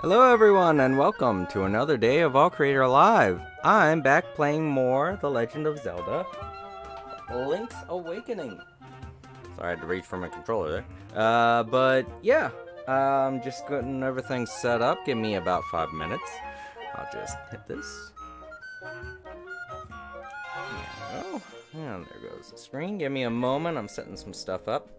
Hello everyone and welcome to another day of All Creator Live. I'm back playing more The Legend of Zelda Link's Awakening. Sorry I had to reach for my controller there. But yeah, I'm just getting everything set up. Give me about 5 minutes. I'll just hit this. There we go. And there goes the screen. Give me a moment. I'm setting some stuff up.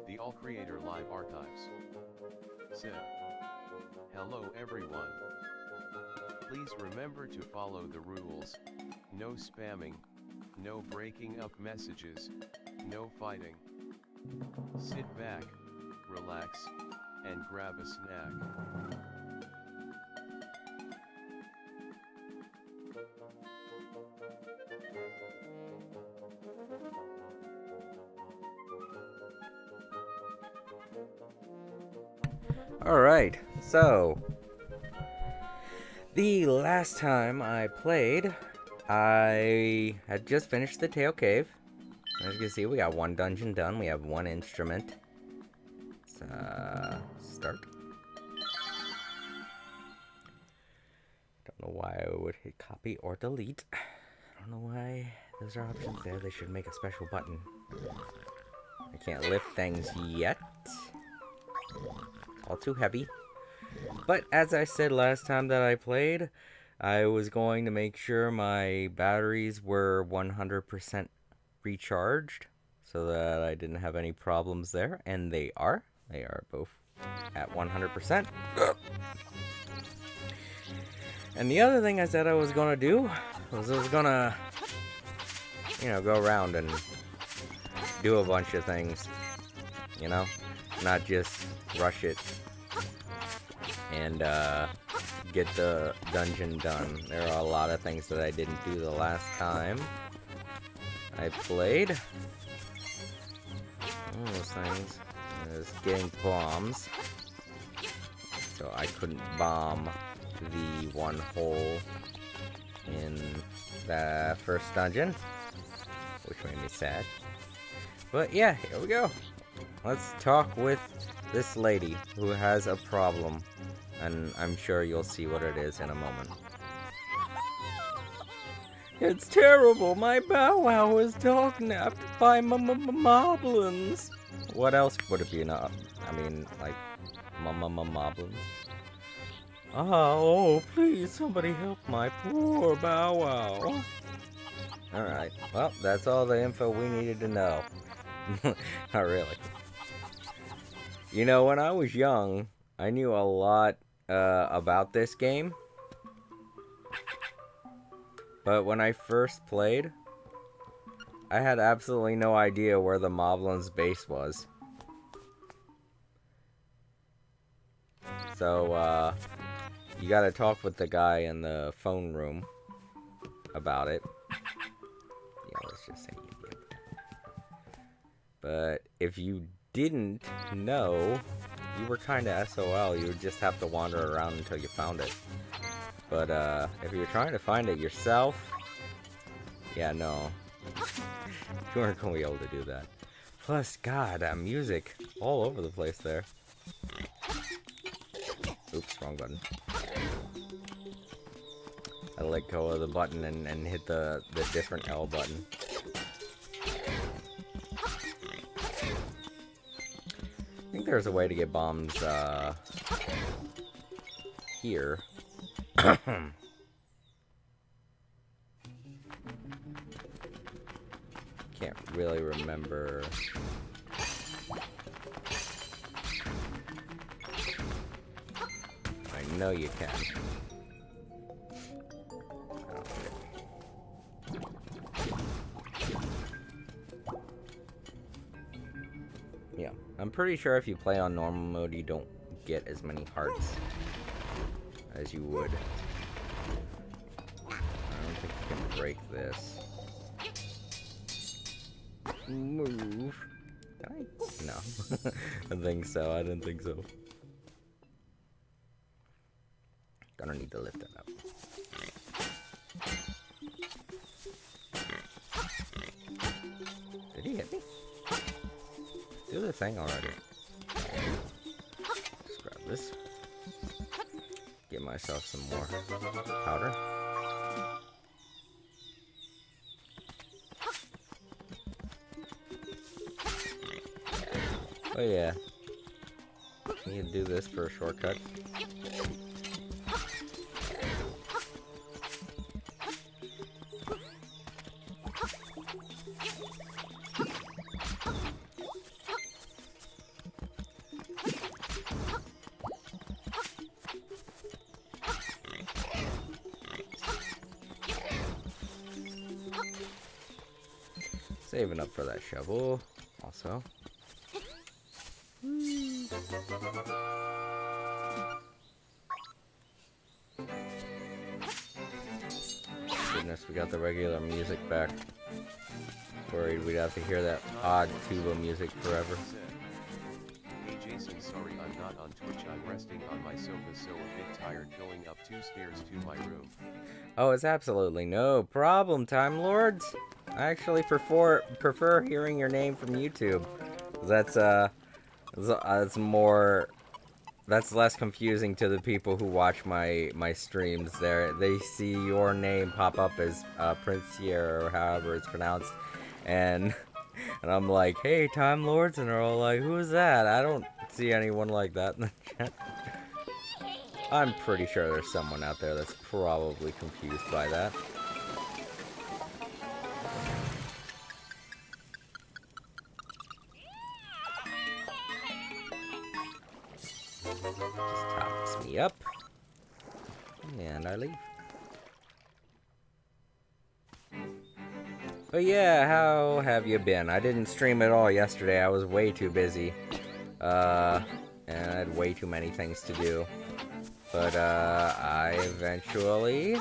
The All Creator Live Archives. Sim. Hello everyone. Please remember to follow the rules, no spamming, no breaking up messages, no fighting. Sit back, relax, and grab a snack. Alright, so the last time I played, I had just finished the Tail Cave. As you can see, we got one dungeon done, we have one instrument. Let's start. Don't know why I would hit copy or delete. I don't know why those are options there, they should make a special button. I can't lift things yet. All too heavy. But as I said last time that I played, I was going to make sure my batteries were 100% recharged so that I didn't have any problems there, and they are. They are both at 100%. And the other thing I said I was going to do was I was going to, go around and do a bunch of things, not just rush it and get the dungeon done. There are a lot of things that I didn't do the last time I played. One of those things is getting bombs, so I couldn't bomb the one hole in the first dungeon, which made me sad. But yeah, here we go. Let's talk with this lady who has a problem, and I'm sure you'll see what it is in a moment. It's terrible. My Bow Wow was dog-napped by moblins. What else would it be? Not, I mean, like, moblins. Oh, please, somebody help my poor Bow Wow. Alright, well, that's all the info we needed to know. Not really. You know, when I was young, I knew a lot about this game. But when I first played, I had absolutely no idea where the Moblin's base was. So, you gotta talk with the guy in the phone room about it. Yeah, let's just say you did. But if you didn't know, you were kinda SOL. You would just have to wander around until you found it. But, if you're trying to find it yourself, yeah, no. You aren't gonna be able to do that. Plus, God, that music all over the place there. Oops, wrong button. I let go of the button and hit the different L button. I think there's a way to get bombs, here. Can't really remember. I know you can. Yeah, I'm pretty sure if you play on normal mode, you don't get as many hearts as you would. I don't think you can break this. Move. Can I? No. I think so. I didn't think so. Gonna need to lift that up. Did he hit me? Do the thing already. Just grab this. Get myself some more powder. Oh yeah. You can do this for a shortcut. Saving up for that shovel, also. Goodness, we got the regular music back. Worried we'd have to hear that odd tuba music forever. Hey Jason, sorry I'm not on Twitch. I'm resting on my sofa, so a bit tired going up 2 stairs to my room. Oh, it's absolutely no problem, Time Lords. I actually prefer hearing your name from YouTube. That's that's less confusing to the people who watch my streams. They see your name pop up as Princier or however it's pronounced, and I'm like, hey, Time Lords, and they're all like, who is that? I don't see anyone like that in the chat. I'm pretty sure there's someone out there that's probably confused by that. Just tops me up. And I leave. But yeah, how have you been? I didn't stream at all yesterday. I was way too busy. And I had way too many things to do. But, I eventually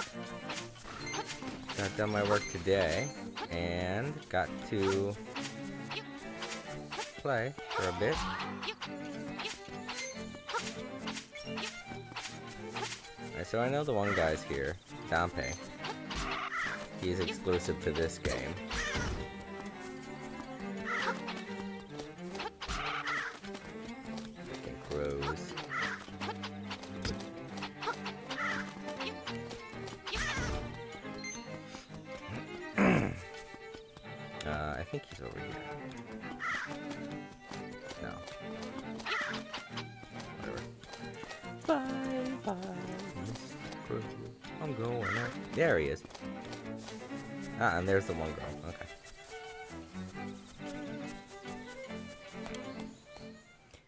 got done my work today. And got to play for a bit. Alright, so I know the one guy's here. Dampe. He's exclusive to this game. Freaking crows. I think he's over here. No. Whatever. Bye, bye, Mr. Crud. I'm going up. There he is. Ah, and there's the one girl. Okay.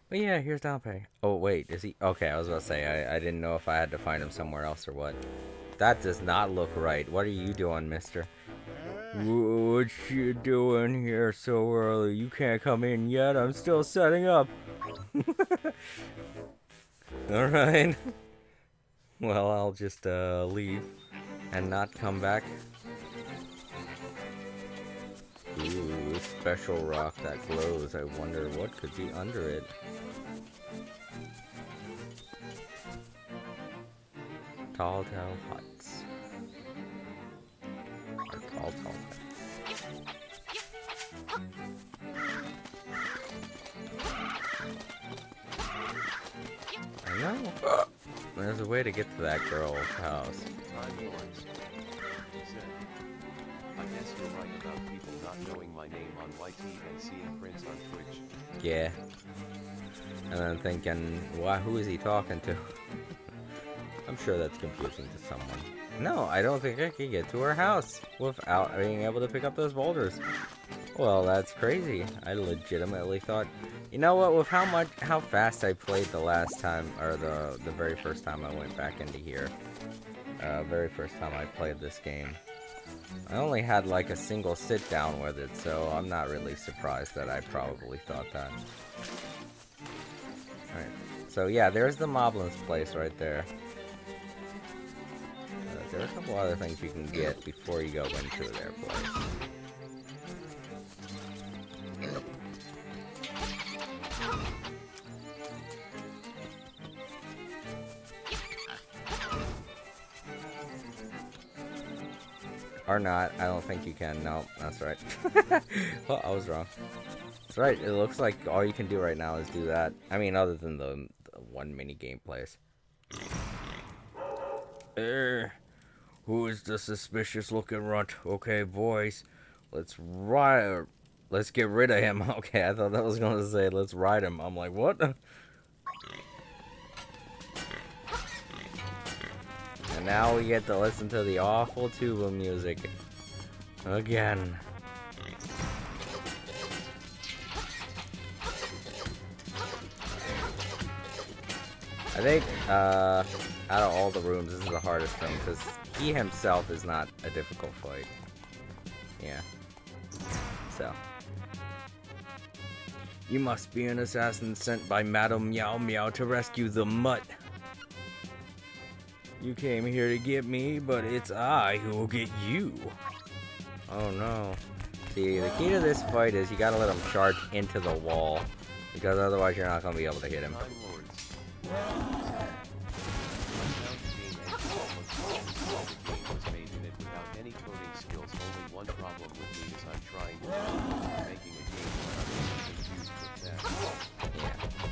But yeah, here's Dalpe. Oh, wait, is he? Okay, I was about to say, I didn't know if I had to find him somewhere else or what. That does not look right. What are you doing, mister? What you doing here so early? You can't come in yet. I'm still setting up. Alright. Well, I'll just leave and not come back. Ooh, special rock that glows. I wonder what could be under it. Tall huts. Or tall huts. I know. There's a way to get to that girl's house. I guess you're right about people not knowing my name on YT and seeing Prince on Twitch. Yeah. And then thinking, why? Who is he talking to? I'm sure that's confusing to someone. No, I don't think I can get to her house without being able to pick up those boulders. Well, that's crazy. I legitimately thought, you know what? With how fast I played the last time, or the very first time I went back into here, very first time I played this game. I only had like a single sit down with it, so I'm not really surprised that I probably thought that. Alright, so yeah, there's the Moblin's place right there. There are a couple other things you can get before you go into their place. Or not, I don't think you can. No, that's right. Well, I was wrong. That's right, it looks like all you can do right now is do that. I mean, other than the one mini game place. Who is the suspicious looking runt? Okay, boys, let's get rid of him. Okay, I thought that was gonna say let's ride him. I'm like, what? And now we get to listen to the awful tuba music again. I think out of all the rooms, this is the hardest room because he himself is not a difficult fight. Yeah. So. You must be an assassin sent by Madame Meow Meow to rescue the mutt. You came here to get me, but it's I who will get you. Oh no. See, the key to this fight is you gotta let him charge into the wall, because otherwise you're not gonna be able to hit him. Yeah.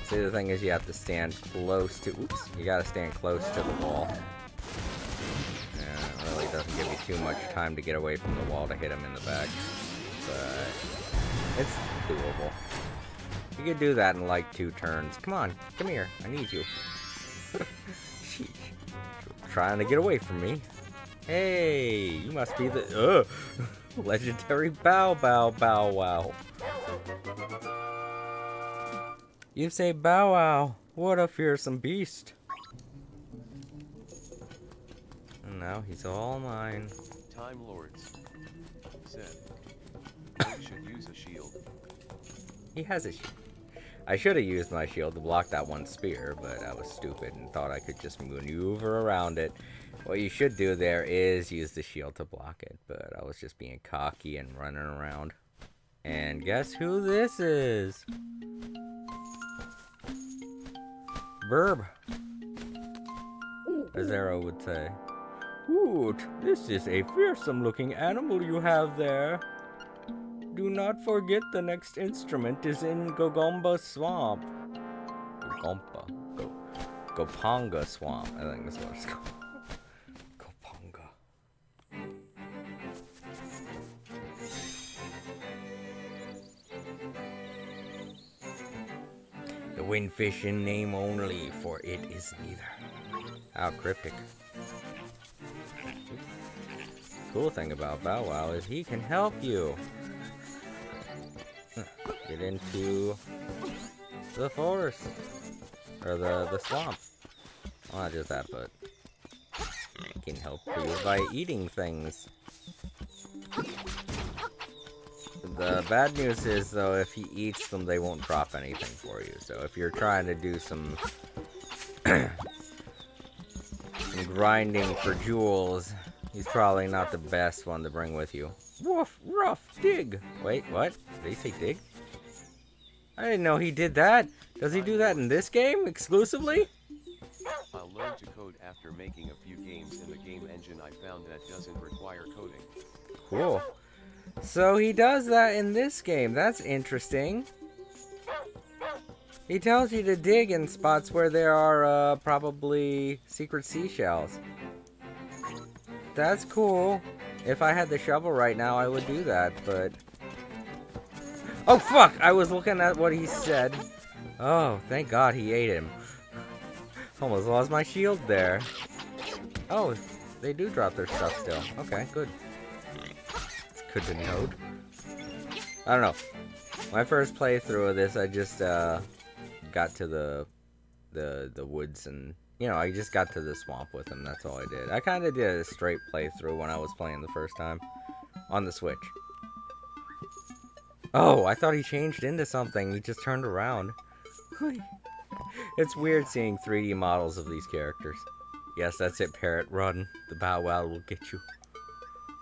See, the thing is you have to stand close to... Oops. You gotta stand close to the wall. Yeah, it really doesn't give you too much time to get away from the wall to hit him in the back. But it's doable. You could do that in like 2 turns. Come on. Come here. I need you. Sheesh. Trying to get away from me. Hey, you must be the... legendary Bow Bow Bow Wow. You say Bow Wow. What a fearsome beast. And now he's all mine. Time Lords said, you should use a shield. He has a shield. I should have used my shield to block that one spear, but I was stupid and thought I could just maneuver around it. What you should do there is use the shield to block it, but I was just being cocky and running around. And guess who this is? Burb, as Arrow would say. Hoot, this is a fearsome looking animal you have there. Do not forget the next instrument is in Gogomba Swamp. Gopanga Swamp, I think that's what it's called. Gopanga. windfish in name only, for it is neither. How cryptic. Cool thing about Bow Wow is he can help you get into the forest. Or the swamp. Well, not just that, but he can help you by eating things. The bad news is, though, if he eats them, they won't drop anything for you. So if you're trying to do some grinding for jewels, he's probably not the best one to bring with you. Woof, rough, dig. Wait, what? Did he say dig? I didn't know he did that. Does he do that in this game exclusively? I'll learn to code after making a few games in the game engine I found that doesn't require coding. Cool. So he does that in this game. That's interesting. He tells you to dig in spots where there are probably secret seashells. That's cool. If I had the shovel right now, I would do that, but... Oh, fuck! I was looking at what he said. Oh, thank God he ate him. Almost lost my shield there. Oh, they do drop their stuff still. Okay, good. It's good to know. I don't know. My first playthrough of this, I just got to the woods and, you know, I just got to the swamp with him. That's all I did. I kind of did a straight playthrough when I was playing the first time on the Switch. Oh, I thought he changed into something. He just turned around. It's weird seeing 3D models of these characters. Yes, that's it, Parrot. Run. The Bow Wow will get you.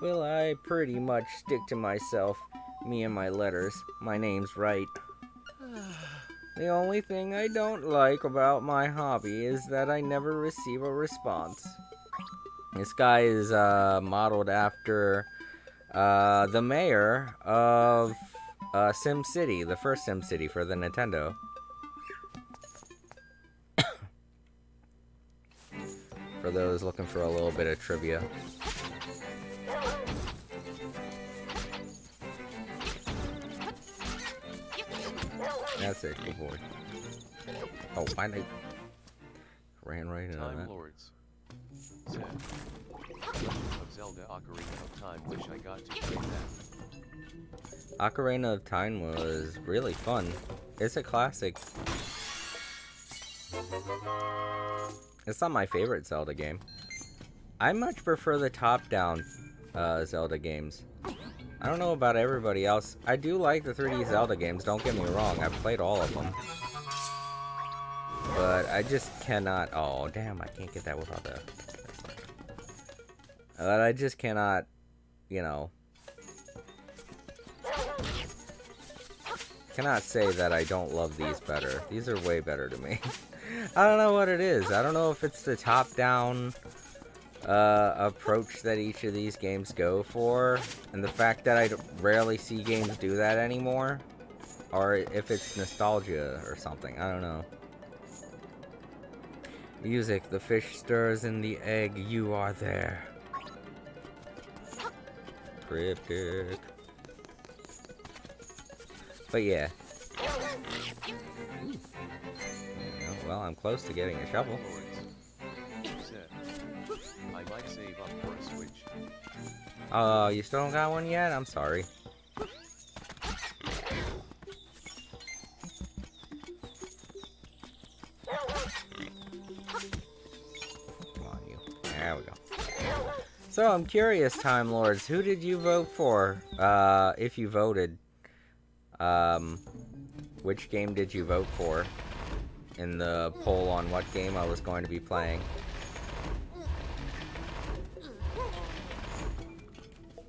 Well, I pretty much stick to myself. Me and my letters. My name's right. The only thing I don't like about my hobby is that I never receive a response. This guy is modeled after the mayor of Sim City, the first Sim City for the Nintendo. For those looking for a little bit of trivia. That's it, good boy. Oh, finally ran right into that. Time Lords. Zen. Of Zelda Ocarina of Time, wish I got to play that. Ocarina of Time was really fun. It's a classic. It's not my favorite Zelda game. I much prefer the top-down Zelda games. I don't know about everybody else. I do like the 3D Zelda games, don't get me wrong. I've played all of them. But I just cannot... Oh, damn, I can't get that without the... But I just cannot, you know... Cannot say that I don't love these better. These are way better to me. I don't know what it is. I don't know if it's the top-down approach that each of these games go for, and the fact that I rarely see games do that anymore, or if it's nostalgia or something. I don't know. Music. The fish stirs in the egg. You are there. Cryptic. But yeah. Well, I'm close to getting a shovel. I might save up for a Switch. Oh, you still don't got one yet? I'm sorry. Come on, you. There we go. So, I'm curious, Time Lords, who did you vote for? If you voted. Which game did you vote for? In the poll on what game I was going to be playing.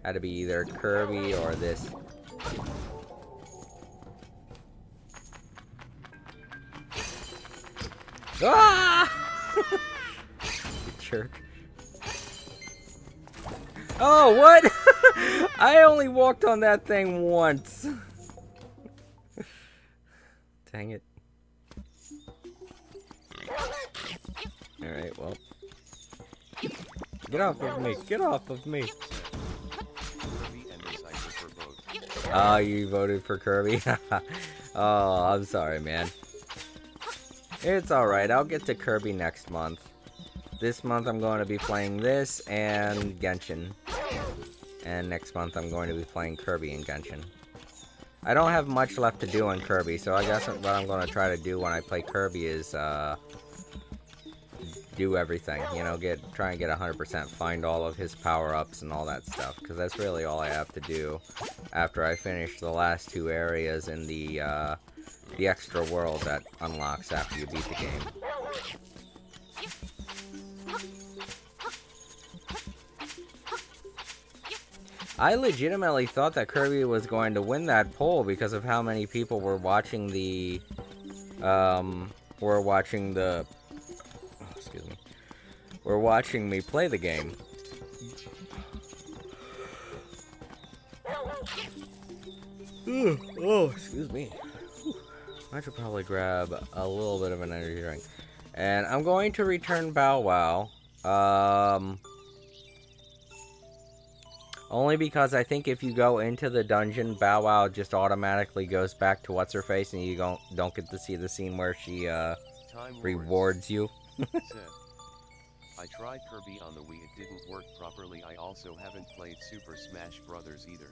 Had to be either Kirby or this. Ah! You jerk. Oh, what? I only walked on that thing once. Dang it. Alright, well. Get off of me. Get off of me. Oh, you voted for Kirby? Oh, I'm sorry, man. It's alright, I'll get to Kirby next month. This month I'm going to be playing this and Genshin. And next month I'm going to be playing Kirby and Genshin. I don't have much left to do on Kirby, so I guess what I'm going to try to do when I play Kirby is, do everything. You know, try and get 100%, find all of his power-ups and all that stuff. Because that's really all I have to do after I finish the last 2 areas in the extra world that unlocks after you beat the game. I legitimately thought that Kirby was going to win that poll because of how many people were watching the, were watching me play the game. Oh, excuse me. I should probably grab a little bit of an energy drink. And I'm going to return Bow Wow. Only because I think if you go into the dungeon, Bow Wow just automatically goes back to What's-Her-Face and you don't get to see the scene where she, rewards you. I tried Kirby on the Wii, it didn't work properly. I also haven't played Super Smash Brothers either.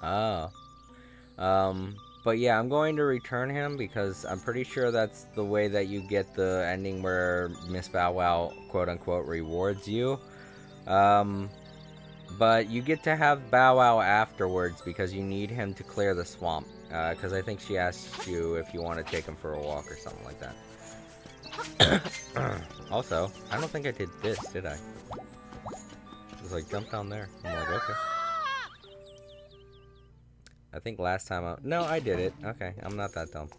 Oh. But yeah, I'm going to return him because I'm pretty sure that's the way that you get the ending where Miss Bow Wow, quote-unquote, rewards you. But you get to have Bow Wow afterwards because you need him to clear the swamp. Because I think she asks you if you want to take him for a walk or something like that. Also, I don't think I did this, did I? It was like, jump down there. I'm like, okay. I think last time no, I did it. Okay, I'm not that dumb.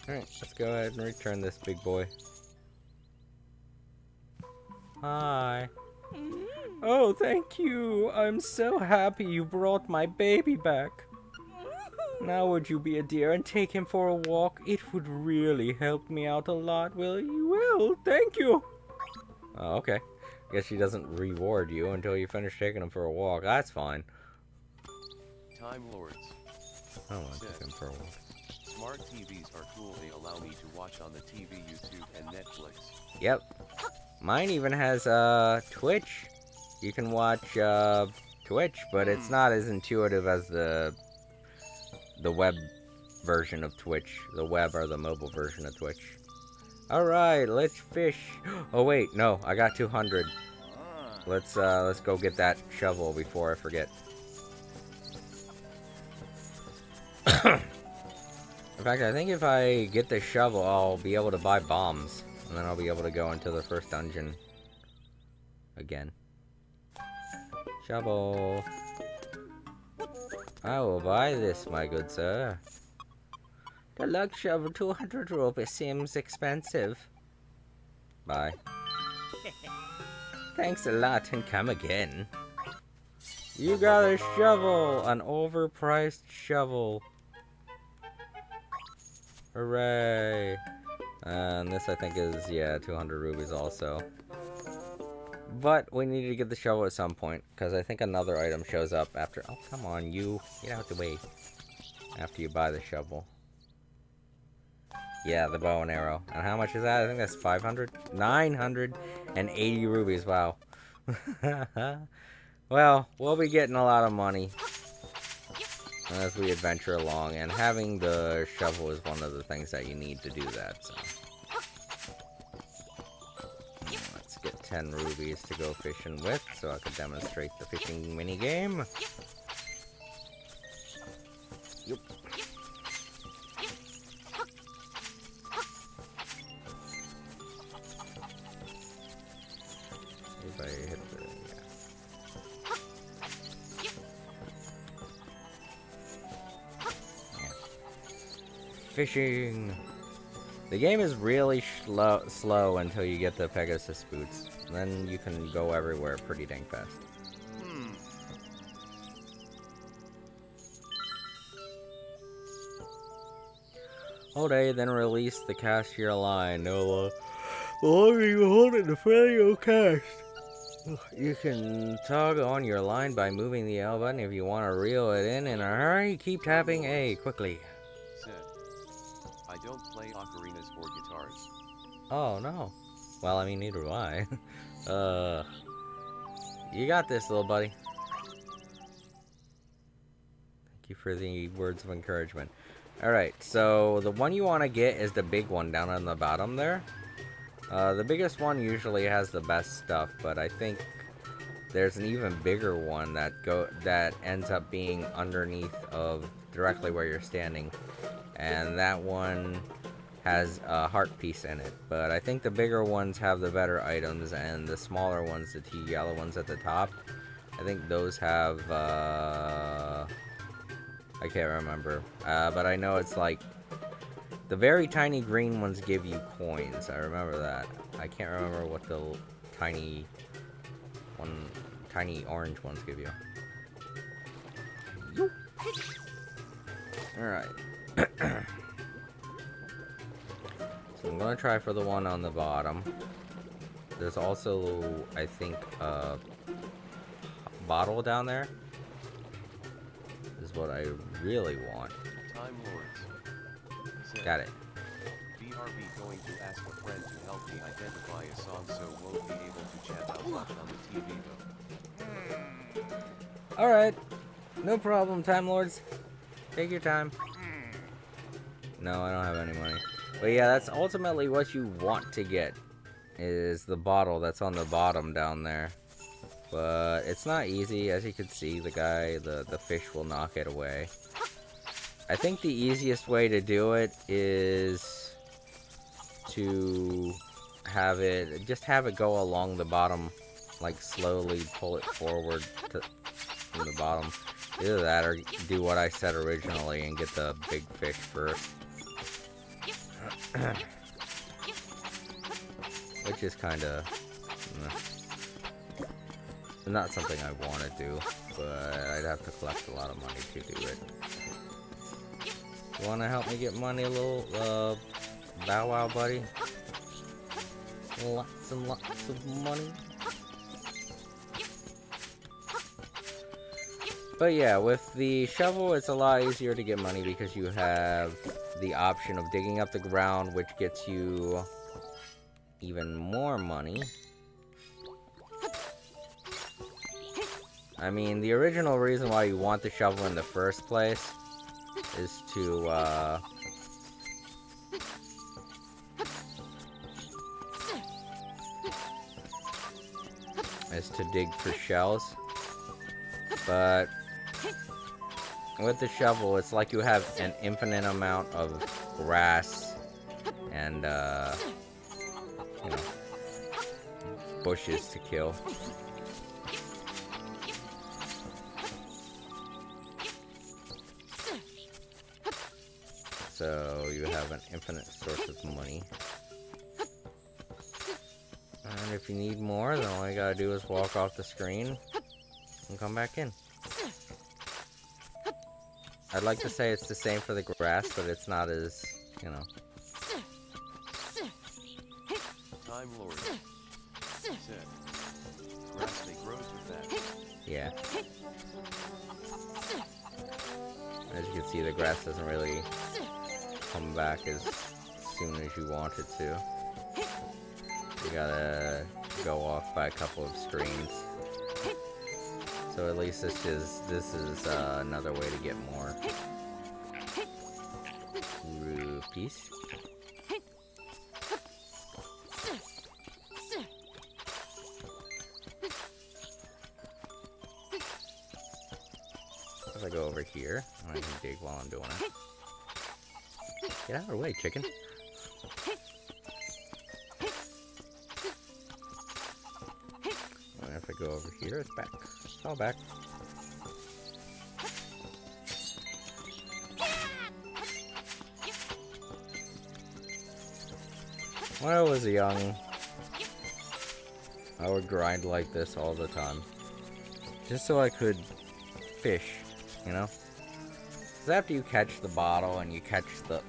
Alright, let's go ahead and return this big boy. Hi. Oh, thank you. I'm so happy you brought my baby back. Now would you be a dear and take him for a walk? It would really help me out a lot, will you? Well, thank you. Oh, okay. Guess she doesn't reward you until you finish taking him for a walk. That's fine. Time Lords. I don't want to take him for a walk. Smart TVs are cool. They allow me to watch on the TV, YouTube, and Netflix. Yep. Mine even has Twitch. You can watch Twitch, but it's not as intuitive as the web version of Twitch. The web or the mobile version of Twitch. Alright, let's fish. Oh wait, no, I got 200. Let's go get that shovel before I forget. In fact, I think if I get the shovel, I'll be able to buy bombs. And then I'll be able to go into the first dungeon again. Shovel. I will buy this, my good sir. The lug shovel, 200 rupees seems expensive. Bye. Thanks a lot and come again. You got a shovel! An overpriced shovel. Hooray! And this I think is, yeah, 200 rupees also. But we need to get the shovel at some point, because I think another item shows up after... Oh, come on, you. Get out the way. After you buy the shovel. Yeah, the bow and arrow. And how much is that? I think that's 500? 980 rupees, wow. Well, we'll be getting a lot of money as we adventure along, and having the shovel is one of the things that you need to do that, so. Let's get 10 rubies to go fishing with, so I can demonstrate the fishing minigame. Yep. If I hit the... Fishing. The game is really slow until you get the Pegasus boots. Then you can go everywhere pretty dang fast. Holiday then released the cashier line. No longer hold it the failure cast. You can toggle on your line by moving the L button. If you want to reel it in a hurry, keep tapping A quickly. Said. I don't play ocarinas or guitars. Oh, no. Well, I mean, neither do I. You got this, little buddy. Thank you for the words of encouragement. Alright, so the one you want to get is the big one down on the bottom there. The biggest one usually has the best stuff, but I think there's an even bigger one that ends up being underneath of directly where you're standing, and that one has a heart piece in it. But I think the bigger ones have the better items, and the smaller ones, the two yellow ones at the top, I think those have I can't remember, but I know it's like the very tiny green ones give you coins. I remember that. I can't remember what the tiny orange ones give you. Alright. So I'm gonna try for the one on the bottom. There's also, I think, a bottle down there. Is what I really want. Time Lords. Said. Got it. BRB going to ask a friend to help me identify a song so won't be able to chat out much on the TV though. Alright. No problem, Time Lords. Take your time. No, I don't have any money. But yeah, that's ultimately what you want to get. Is the bottle that's on the bottom down there. But it's not easy. As you can see, the guy, the fish will knock it away. I think the easiest way to do it is to have it go along the bottom, like slowly pull it forward from the bottom. Either that or do what I said originally and get the big fish first. Which is kind of not something I want to do, but I'd have to collect a lot of money to do it. You want to help me get money, little bow wow buddy? Lots and lots of money. But yeah, with the shovel, it's a lot easier to get money because you have the option of digging up the ground, which gets you even more money. I mean, the original reason why you want the shovel in the first place is to, dig for shells. But with the shovel, it's like you have an infinite amount of grass and, you know, bushes to kill. So you have an infinite source of money. And if you need more, then all you gotta do is walk off the screen and come back in. I'd like to say it's the same for the grass, but it's not as, you know. Time Lord. Said. Grass they grow to that. Yeah. As you can see, the grass doesn't really come back as soon as you want it to. You gotta go off by a couple of screens. So at least this is another way to get more rupees. If I go over here, I can dig while I'm doing it. Get out of the way, chicken. And if I go over here, it's back. It's all back. When I was young, I would grind like this all the time. Just so I could fish, you know? Because after you catch the bottle and you catch the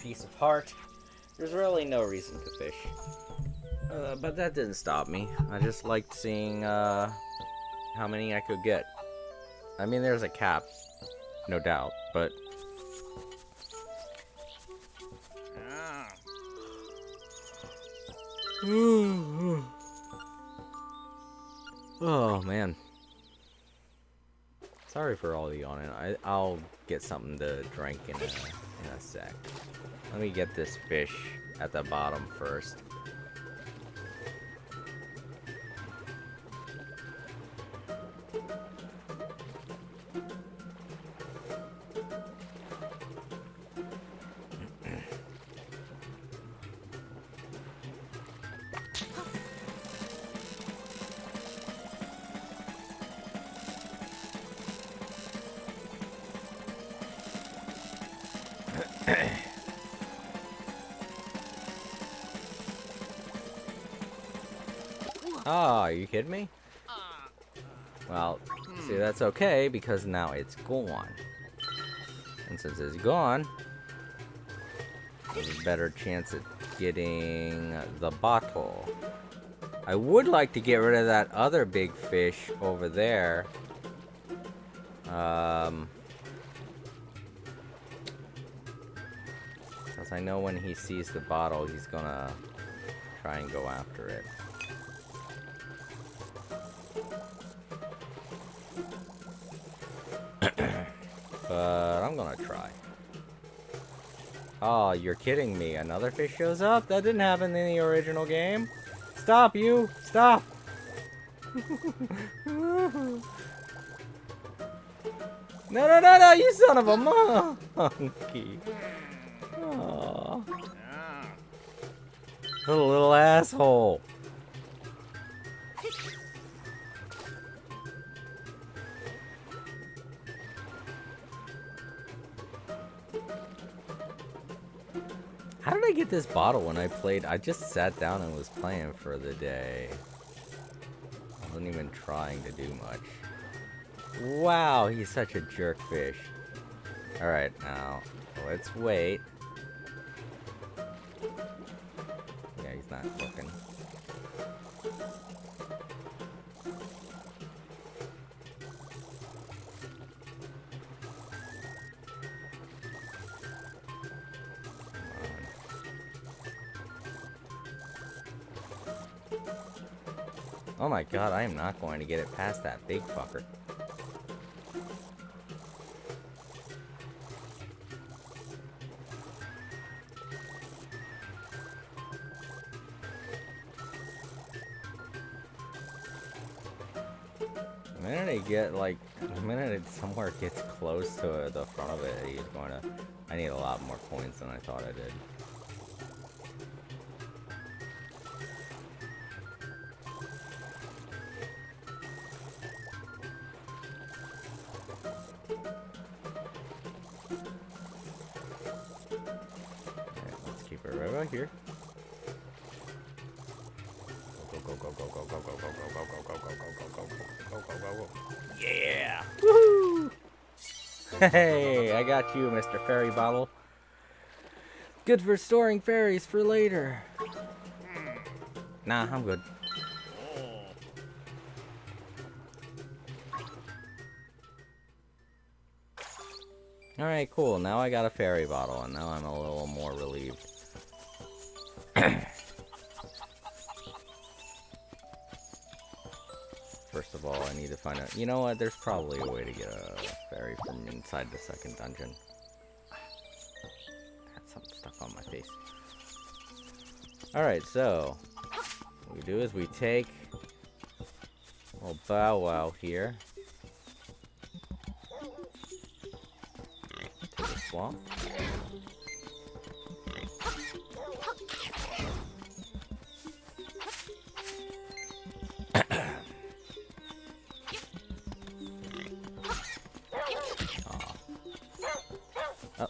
piece of heart, there's really no reason to fish. But that didn't stop me. I just liked seeing how many I could get. I mean, there's a cap, no doubt, but... Oh, man. Sorry for all the yawning. I'll get something to drink in a sec. Let me get this fish at the bottom first. Oh, are you kidding me? Well, see, that's okay, because now it's gone. And since it's gone, there's a better chance at getting the bottle. I would like to get rid of that other big fish over there. Because I know when he sees the bottle, he's gonna try and go after it. But I'm gonna try. Oh, you're kidding me. Another fish shows up? That didn't happen in the original game. Stop, you! Stop! No, no, no, no, you son of a monkey! Aww. Little asshole. How did I get this bottle when I played? I just sat down and was playing for the day. I wasn't even trying to do much. Wow, he's such a jerk fish. Alright, now, let's wait. Yeah, he's not looking. Oh my god, I am not going to get it past that big fucker. The minute it somewhere gets close to the front of it, he's going to... I need a lot more coins than I thought I did. Right here. Go, go, go, go, go, go, go, go, go, go, go, go, go, go, go, go, go, go. Yeah! Woohoo! Hey, I got you, Mr. Fairy Bottle. Good for storing fairies for later. Nah, I'm good. Alright, cool. Now I got a fairy bottle, and now I'm a little more relieved. First of all, I need to find out... You know what? There's probably a way to get a fairy from inside the second dungeon. I had something stuck on my face. Alright, so... what we do is we take... a little Bow Wow here. To the swamp.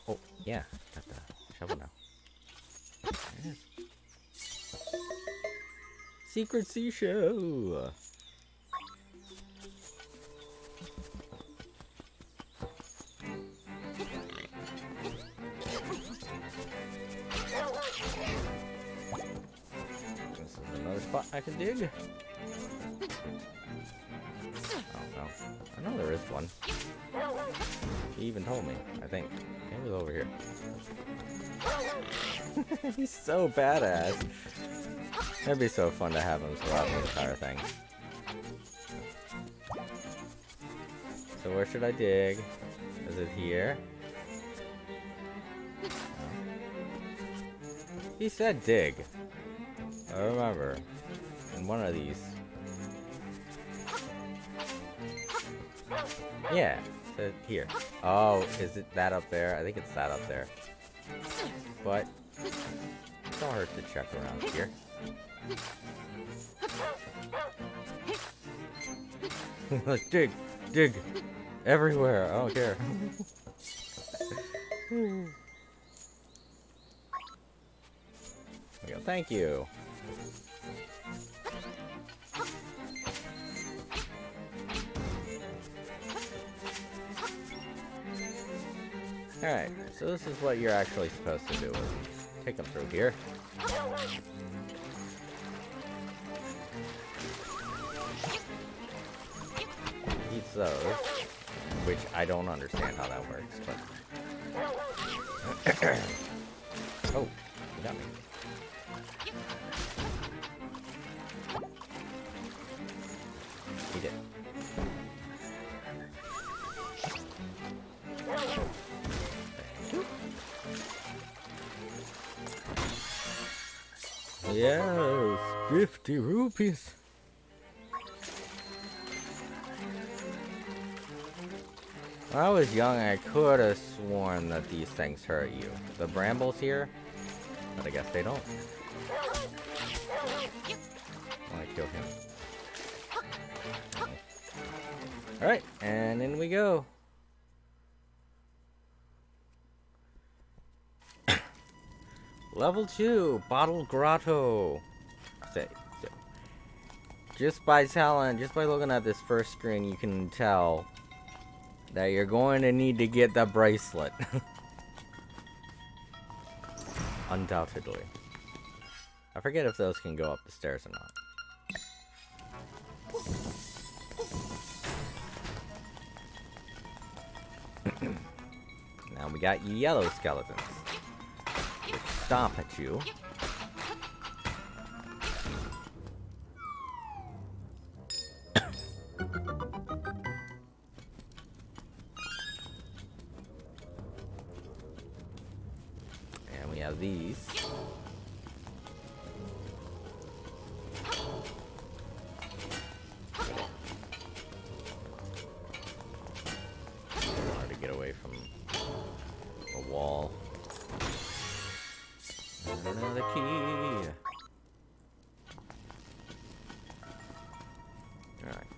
Oh, yeah. Got the shovel now. There it is. Secret seashell. This is another spot I can dig? Oh, no. I know there is one. He even told me, I think. He was over here. He's so badass. It'd be so fun to have him throughout the entire thing. So where should I dig? Is it here? No. He said dig. I remember. In one of these. Yeah, it said here. Oh, is it that up there? I think it's that up there. But it don't hurt to check around here. Let's dig, dig, everywhere. I don't care. There we go. Thank you. Alright, so this is what you're actually supposed to do. Take them through here. Eats those, which I don't understand how that works, but... Oh, you got me. Eat it. Yes, 50 rupees. When I was young, I could have sworn that these things hurt you. The brambles here, but I guess they don't. I want to kill him. Alright, and in we go. Level 2, Bottle Grotto. So, just by looking at this first screen, you can tell that you're going to need to get the bracelet. Undoubtedly. I forget if those can go up the stairs or not. Now we got yellow skeletons. Stomp at you. And we have these. Hard to get away from the wall. Another key. Alright.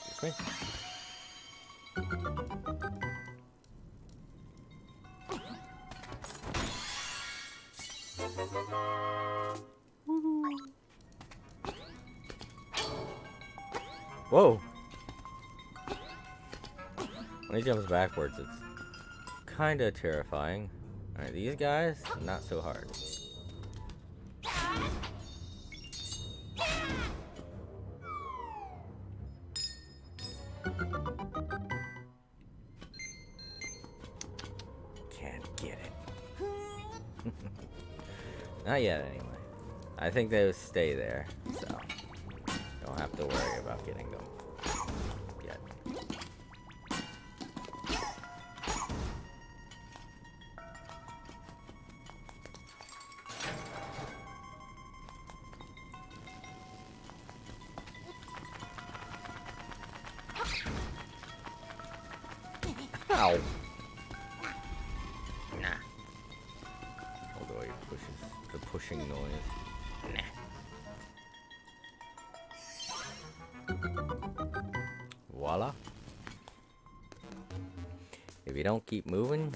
Excuse me. Whoa! When he jumps backwards, it's kind of terrifying. Alright, these guys, not so hard. Can't get it. Not yet, anyway. I think they would stay there, so don't have to worry about getting them yet. Ow! Nah. Although he pushes the pushing noise. Nah. Voila. If you don't keep moving.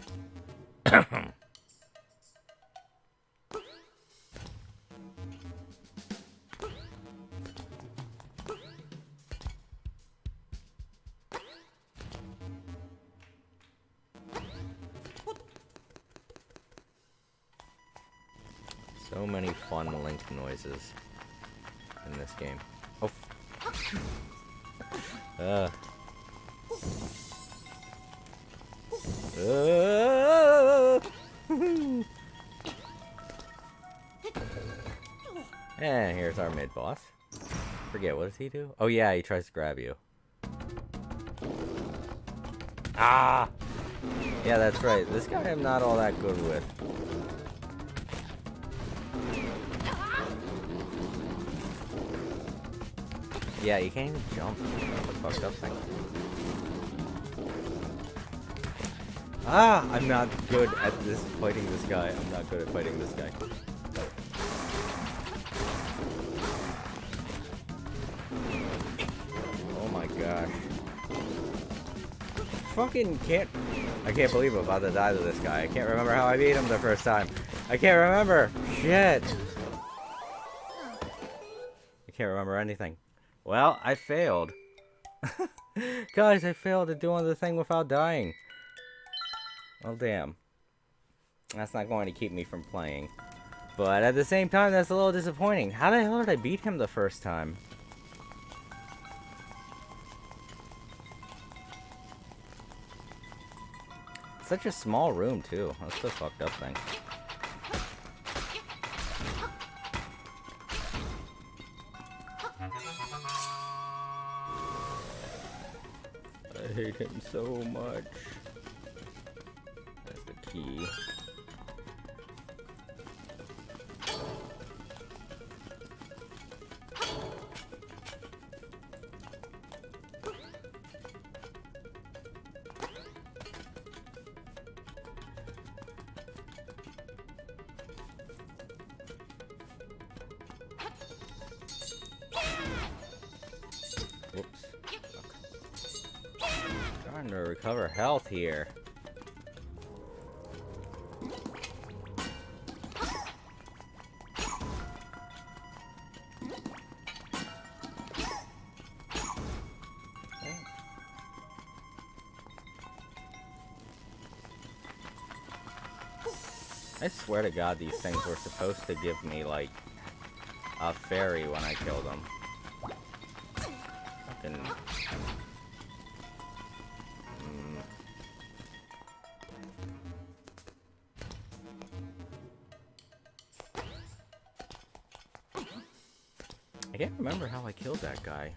So many fun Link noises in this game. Oh. And here's our mid-boss. Forget, what does he do? Oh yeah, he tries to grab you. Ah! Yeah, that's right. This guy I'm not all that good with. Yeah, you can't even jump. What the fucked up thing? Ah! I'm not good at this fighting this guy. I'm not good at fighting this guy. Oh my gosh. Fucking can't... I can't believe I'm about to die to this guy. I can't remember how I beat him the first time. I can't remember! Shit! I can't remember anything. Well, I failed. Guys, I failed at doing the thing without dying. Well, damn. That's not going to keep me from playing. But at the same time, that's a little disappointing. How the hell did I beat him the first time? Such a small room, too. That's the fucked up thing. I hate him so much. That's the key. Whoops. Trying to recover health here. I swear to God, these things were supposed to give me, like, a fairy when I killed them. Fucking... I can't remember how I killed that guy.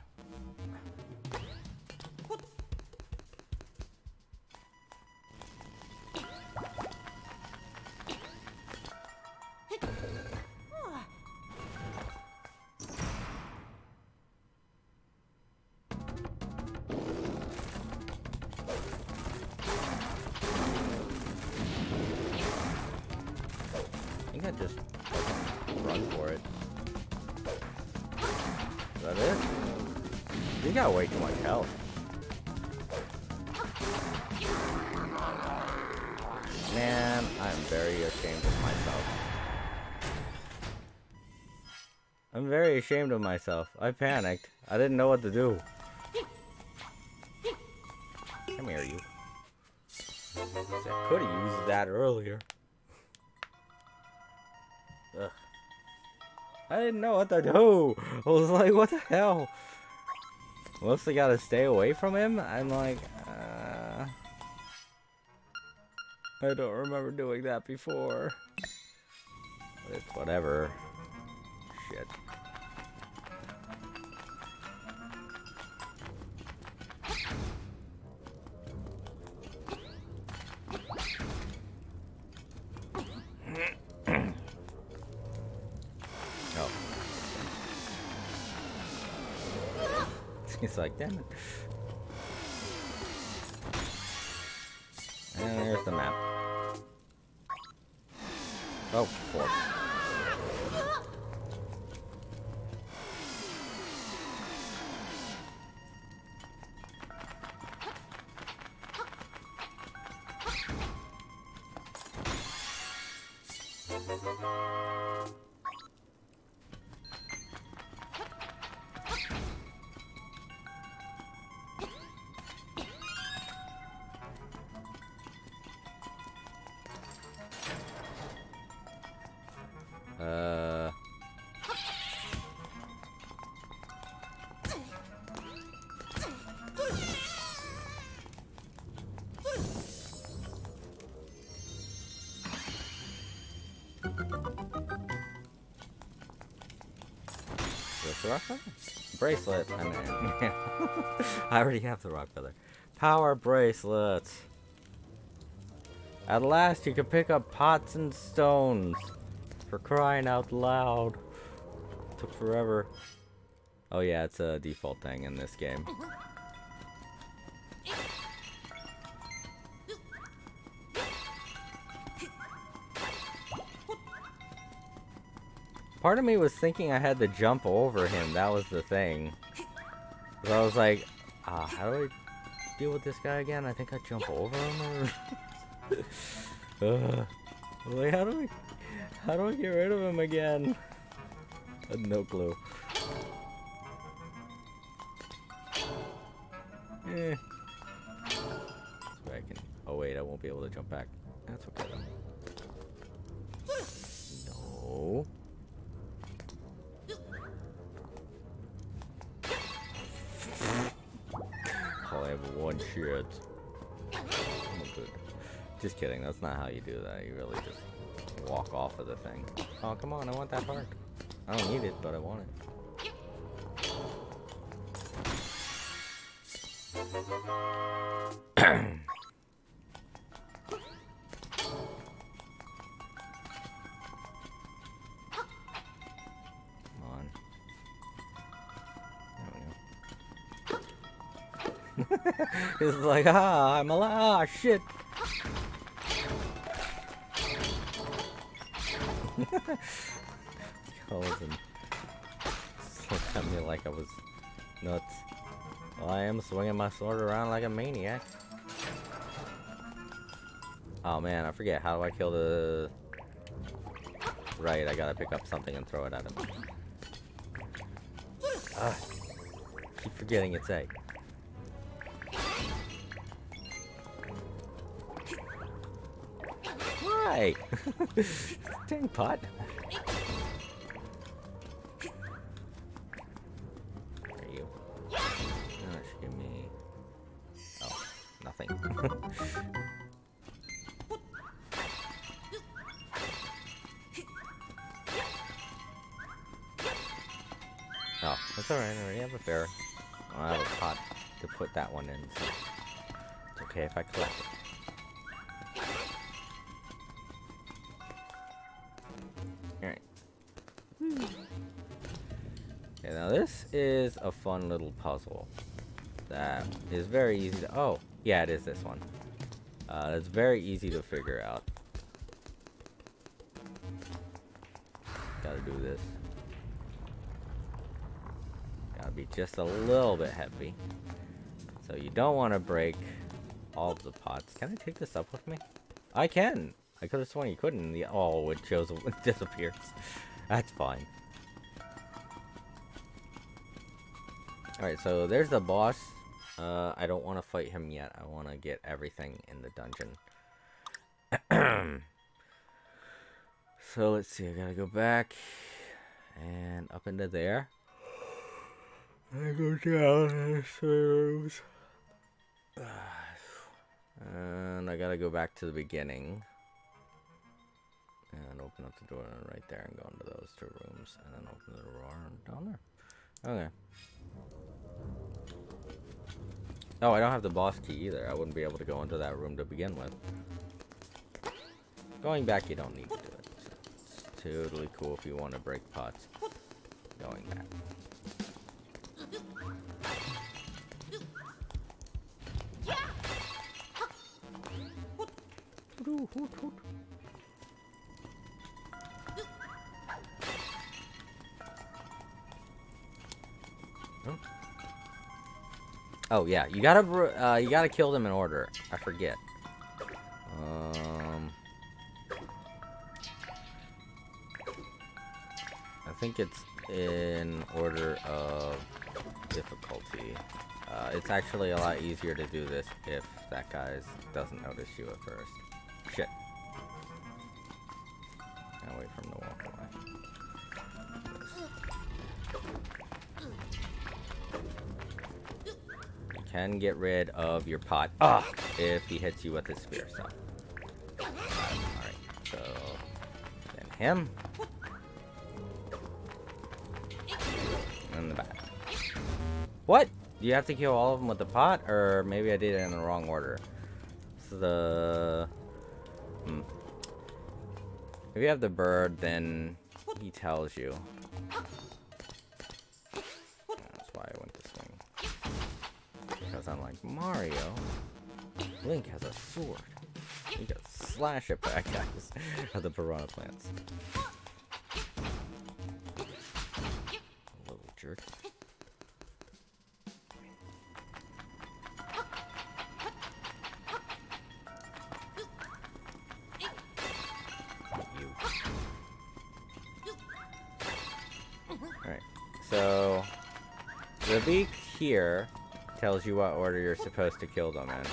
I think I just run for it. Is that it? You got way too much health. Man, I'm very ashamed of myself. I'm very ashamed of myself. I panicked. I didn't know what to do. Come here, you. I could have used that earlier. Ugh. I didn't know what to do. I was like, what the hell? Mostly gotta stay away from him? I'm like, I don't remember doing that before. But it's whatever. Shit. Oh. He's like, damn it. And there's the map. Oh, fuck. The rock feather? Bracelet. I mean, I already have the rock feather. Power bracelet. At last, you can pick up pots and stones. For crying out loud. Took forever. Oh yeah, it's a default thing in this game. Part of me was thinking I had to jump over him. That was the thing. So I was like, how do I deal with this guy again? I think I jump over him or... like, how do I get rid of him again? I had no clue. I can... Oh wait, I won't be able to jump back. That's okay though. No. Oh, I have one shit. Oh, good. Just kidding, that's not how you do that. You really just walk off of the thing. Oh, come on, I want that heart. I don't need it, but I want it. It's like, I'm alive. Shit. Cousin looked at me like I was nuts. Well, I am swinging my sword around like a maniac. Oh man, I forget. How do I kill the... Right, I gotta pick up something and throw it at him. Keep forgetting it's A. Why? Dang pot. Are you? Oh, should give me... Oh, nothing. Oh, that's alright. I already have a bear. I have a pot to put that one in, so it's okay if I collect it. Alright. Okay, now this is a fun little puzzle that is very easy to... Oh, yeah, it is this one. It's very easy to figure out. Gotta do this. Gotta be just a little bit heavy. So you don't want to break all of the pots. Can I take this up with me? I can! I could have sworn you couldn't. The oh, it shows it disappears. That's fine. Alright, so there's the boss. I don't want to fight him yet. I want to get everything in the dungeon. So let's see. I gotta go back and up into there. I go down. There's 3 rooms. And I gotta go back to the beginning. And open up the door right there and go into those 2 rooms. And then open the door down there. Okay. Oh, I don't have the boss key either. I wouldn't be able to go into that room to begin with. Going back, you don't need to do it. So it's totally cool if you want to break pots. Going back. Oh yeah, you gotta kill them in order. I forget. I think it's in order of difficulty. It's actually a lot easier to do this if that guy doesn't notice you at first. Shit. Can't wait for him to walk away. Can get rid of your pot if he hits you with his spear. So, alright, so then him. and the bat. What? Do you have to kill all of them with the pot? Or maybe I did it in the wrong order. So the... If you have the bird, then he tells you. That's why I went this way. Because unlike Mario, Link has a sword. He can slash at bad guys at the piranha plants. Little jerk. Alright, so the beak here tells you what order you're supposed to kill them in.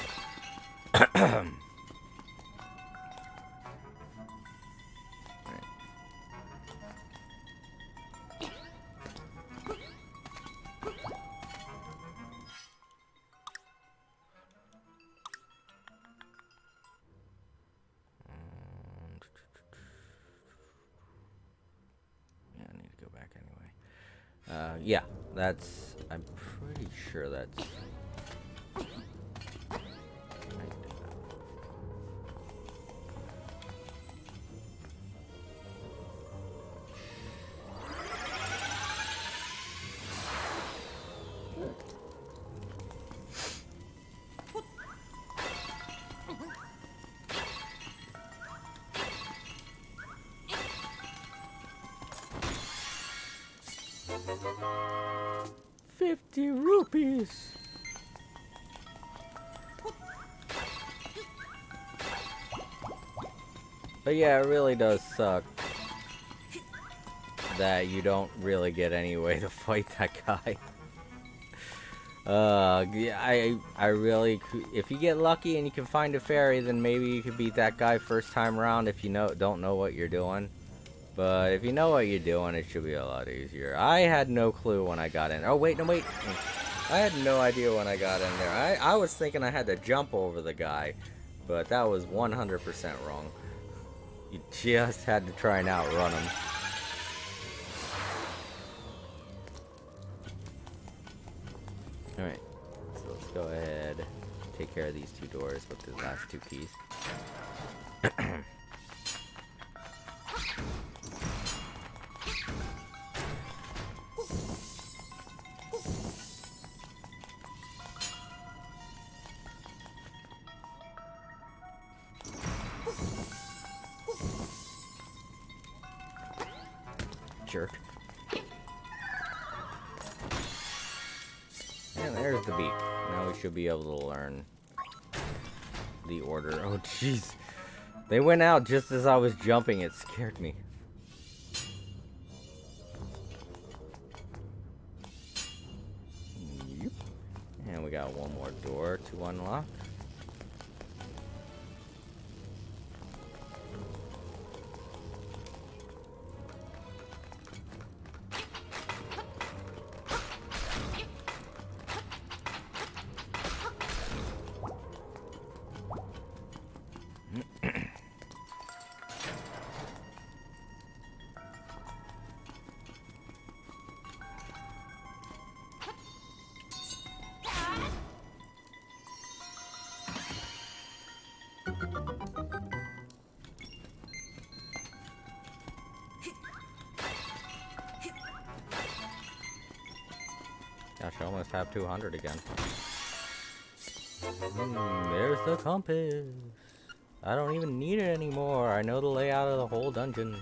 Yeah, that's... I'm pretty sure that's... $50. But yeah, it really does suck that you don't really get any way to fight that guy. Yeah, I really, if you get lucky and you can find a fairy, then maybe you could beat that guy first time around if you don't know what you're doing. But if you know what you're doing, it should be a lot easier. I had no clue when I got in. Oh, wait, no, wait. I had no idea when I got in there. I was thinking I had to jump over the guy, but that was 100% wrong. You just had to try and outrun him. Alright, so let's go ahead and take care of these two doors with the last two keys. Jerk. And there's the beak. Now we should be able to learn the order. Oh, jeez. They went out just as I was jumping. It scared me. Yep. And we got one more door to unlock. Gosh, I almost have 200 again. There's the compass. I don't even need it anymore. I know the layout of the whole dungeon.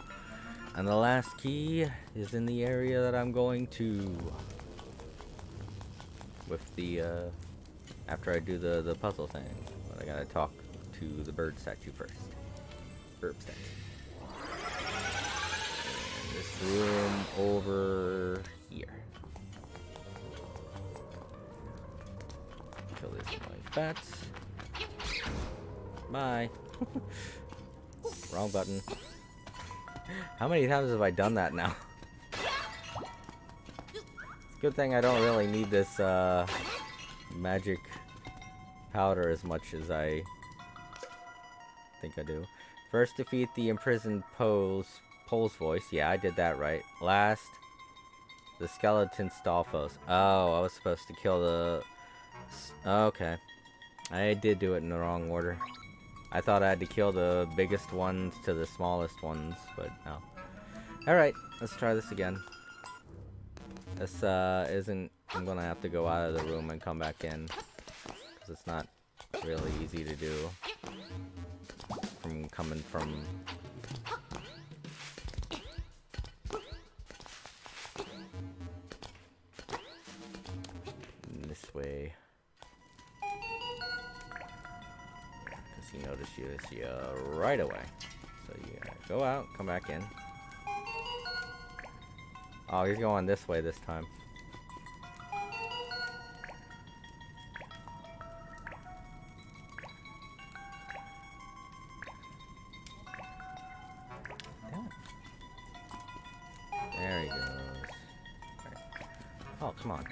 And the last key is in the area that I'm going to. With the, after I do the puzzle thing. But I gotta talk to the bird statue first. Herb statue. And this room over here. Kill this like bats. Bye. Wrong button. How many times have I done that now? It's a good thing I don't really need this magic powder as much as I think I do. First defeat the imprisoned Pole's voice. Yeah, I did that right. Last, The skeleton Stalfos. Oh, I was supposed to kill the... Okay. I did do it in the wrong order. I thought I had to kill the biggest ones to the smallest ones, but no. Alright, let's try this again. This isn't... I'm gonna have to go out of the room and come back in. Because it's not really easy to do. From coming from... this way. Because he noticed you right away. So you gotta go out, come back in. Oh, he's going this way this time. There he goes. Right. Oh, come on.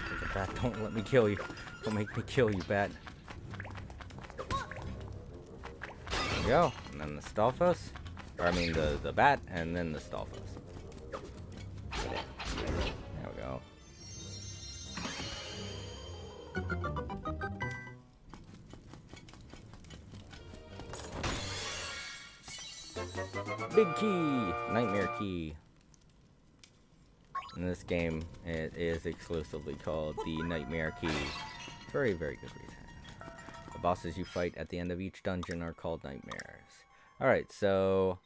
Look at that. Don't let me kill you. Don't make me kill you, bat. There we go. And then the Stalfos. Or I mean the bat and then the Stalfos. There we go. Big key! Nightmare key. In this game, it is exclusively called the Nightmare Key. Very, very good reason. The bosses you fight at the end of each dungeon are called nightmares. Alright, so...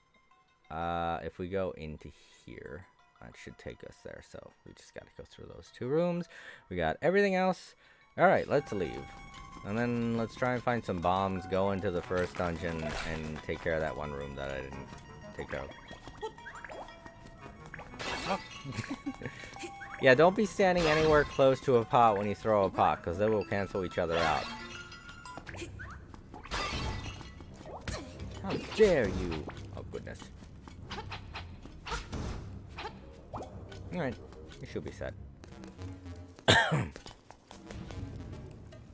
if we go into here, that should take us there. So, we just gotta go through those two rooms. We got everything else. Alright, let's leave. And then let's try and find some bombs, go into the first dungeon, and take care of that one room that I didn't take care of. Oh. Yeah, don't be standing anywhere close to a pot when you throw a pot, because they will cancel each other out. How dare you! Oh, goodness. Alright, you should be set.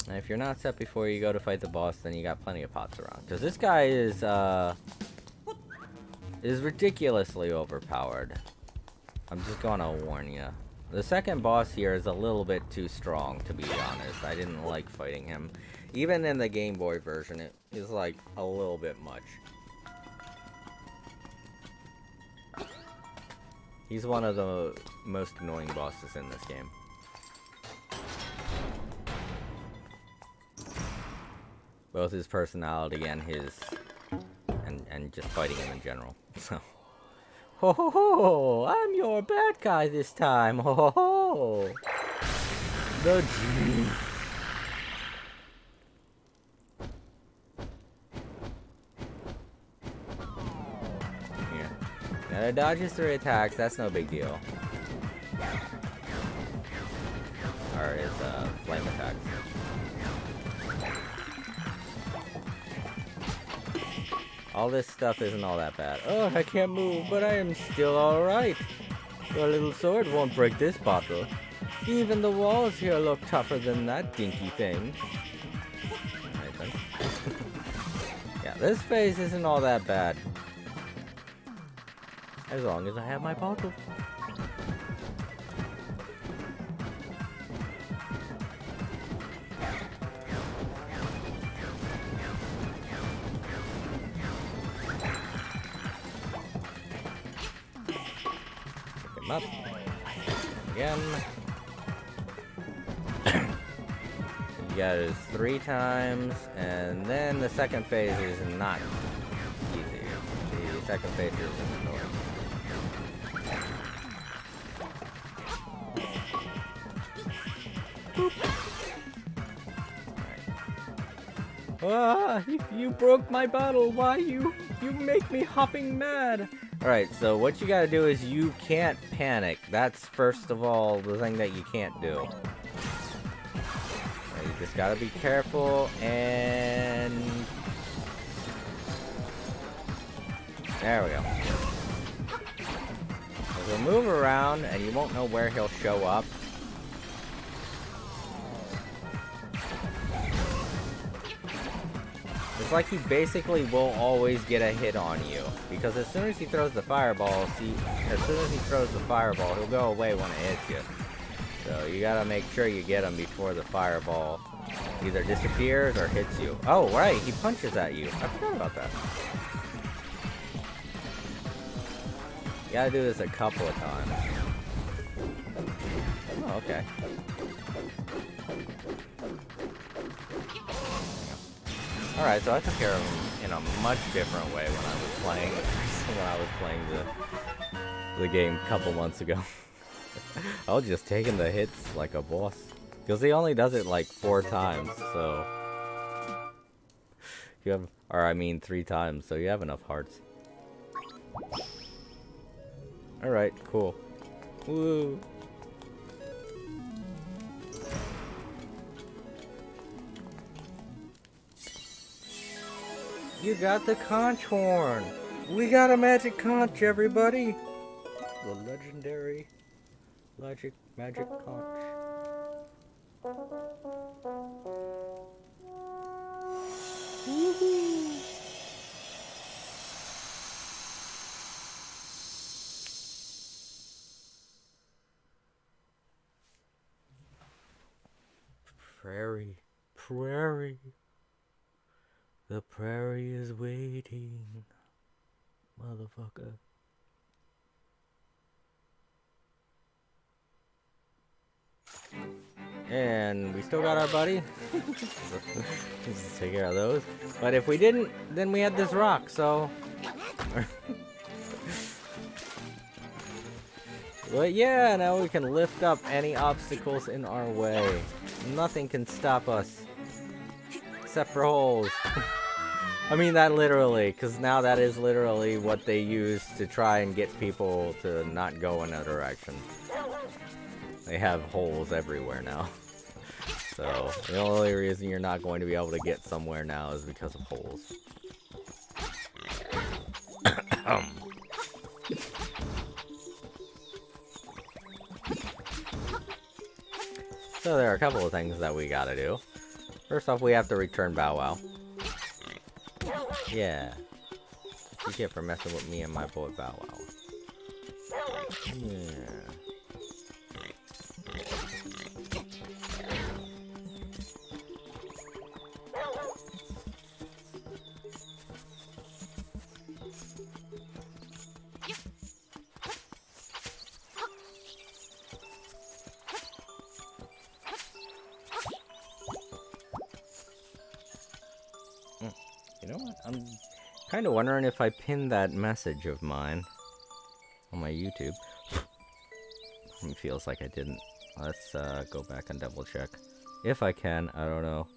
And if you're not set before you go to fight the boss, then you got plenty of pots around. Because this guy is ridiculously overpowered. I'm just gonna warn you. The second boss here is a little bit too strong, to be honest. I didn't like fighting him. Even in the Game Boy version, it is like a little bit much. He's one of the most annoying bosses in this game. Both his personality and his... and just fighting him in general. So... Ho ho ho! I'm your bad guy this time! Ho ho ho! The G. Yeah. Now it dodges 3 attacks, that's no big deal. Or his flame attacks. All this stuff isn't all that bad. Oh, I can't move, but I am still alright. Your little sword won't break this bottle. Even the walls here look tougher than that dinky thing. Alright then. Yeah, this phase isn't all that bad. As long as I have my bottle. Up again. You got it 3 times, and then the second phase is not easy. The second phase is annoying. Ah, you broke my bottle. Why you make me hopping mad? Alright, so what you gotta do is you can't panic. That's, first of all, the thing that you can't do. You just gotta be careful, and... there we go. So he'll move around, and you won't know where he'll show up. This It's like he basically will always get a hit on you. Because as soon as he throws the fireball, he'll go away when it hits you. So you gotta make sure you get him before the fireball either disappears or hits you. Oh, right, he punches at you. I forgot about that. You gotta do this a couple of times. Oh, okay. Alright, so I took care of him in a much different way when I was playing the game a couple months ago. I was just taking the hits like a boss. Because he only does it like 4 times, so... You have... Or I mean 3 times, so you have enough hearts. Alright, cool. Woo! You got the conch horn! We got a magic conch, everybody! The legendary magic conch. Woohoo! Prairie. The prairie is waiting, motherfucker. And we still got our buddy. Let's take care of those. But if we didn't, then we had this rock, so... But yeah, now we can lift up any obstacles in our way. Nothing can stop us. Except for holes. I mean that literally, because now that is literally what they use to try and get people to not go in a direction. They have holes everywhere now. So, the only reason you're not going to be able to get somewhere now is because of holes. So there are a couple of things that we gotta do. First off, we have to return Bow Wow. Yeah. You get for messing with me and my boy Bow Wow. Yeah. You know what? I'm kind of wondering if I pinned that message of mine on my YouTube. It feels like I didn't. Let's go back and double check. If I can, I don't know.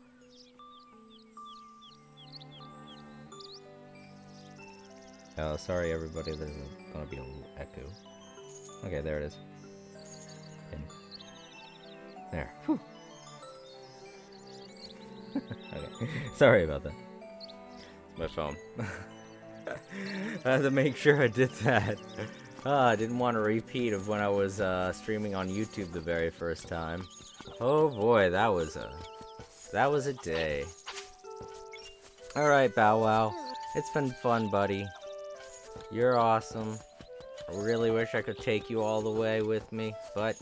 Oh, sorry everybody, there's gonna be a little echo. Okay, there it is. Pin. There. Whew. Okay. Sorry about that. My phone. I had to make sure I did that. I didn't want a repeat of when I was streaming on YouTube the very first time. Oh boy, that was a day. Alright, Bow Wow. It's been fun, buddy. You're awesome. I really wish I could take you all the way with me, but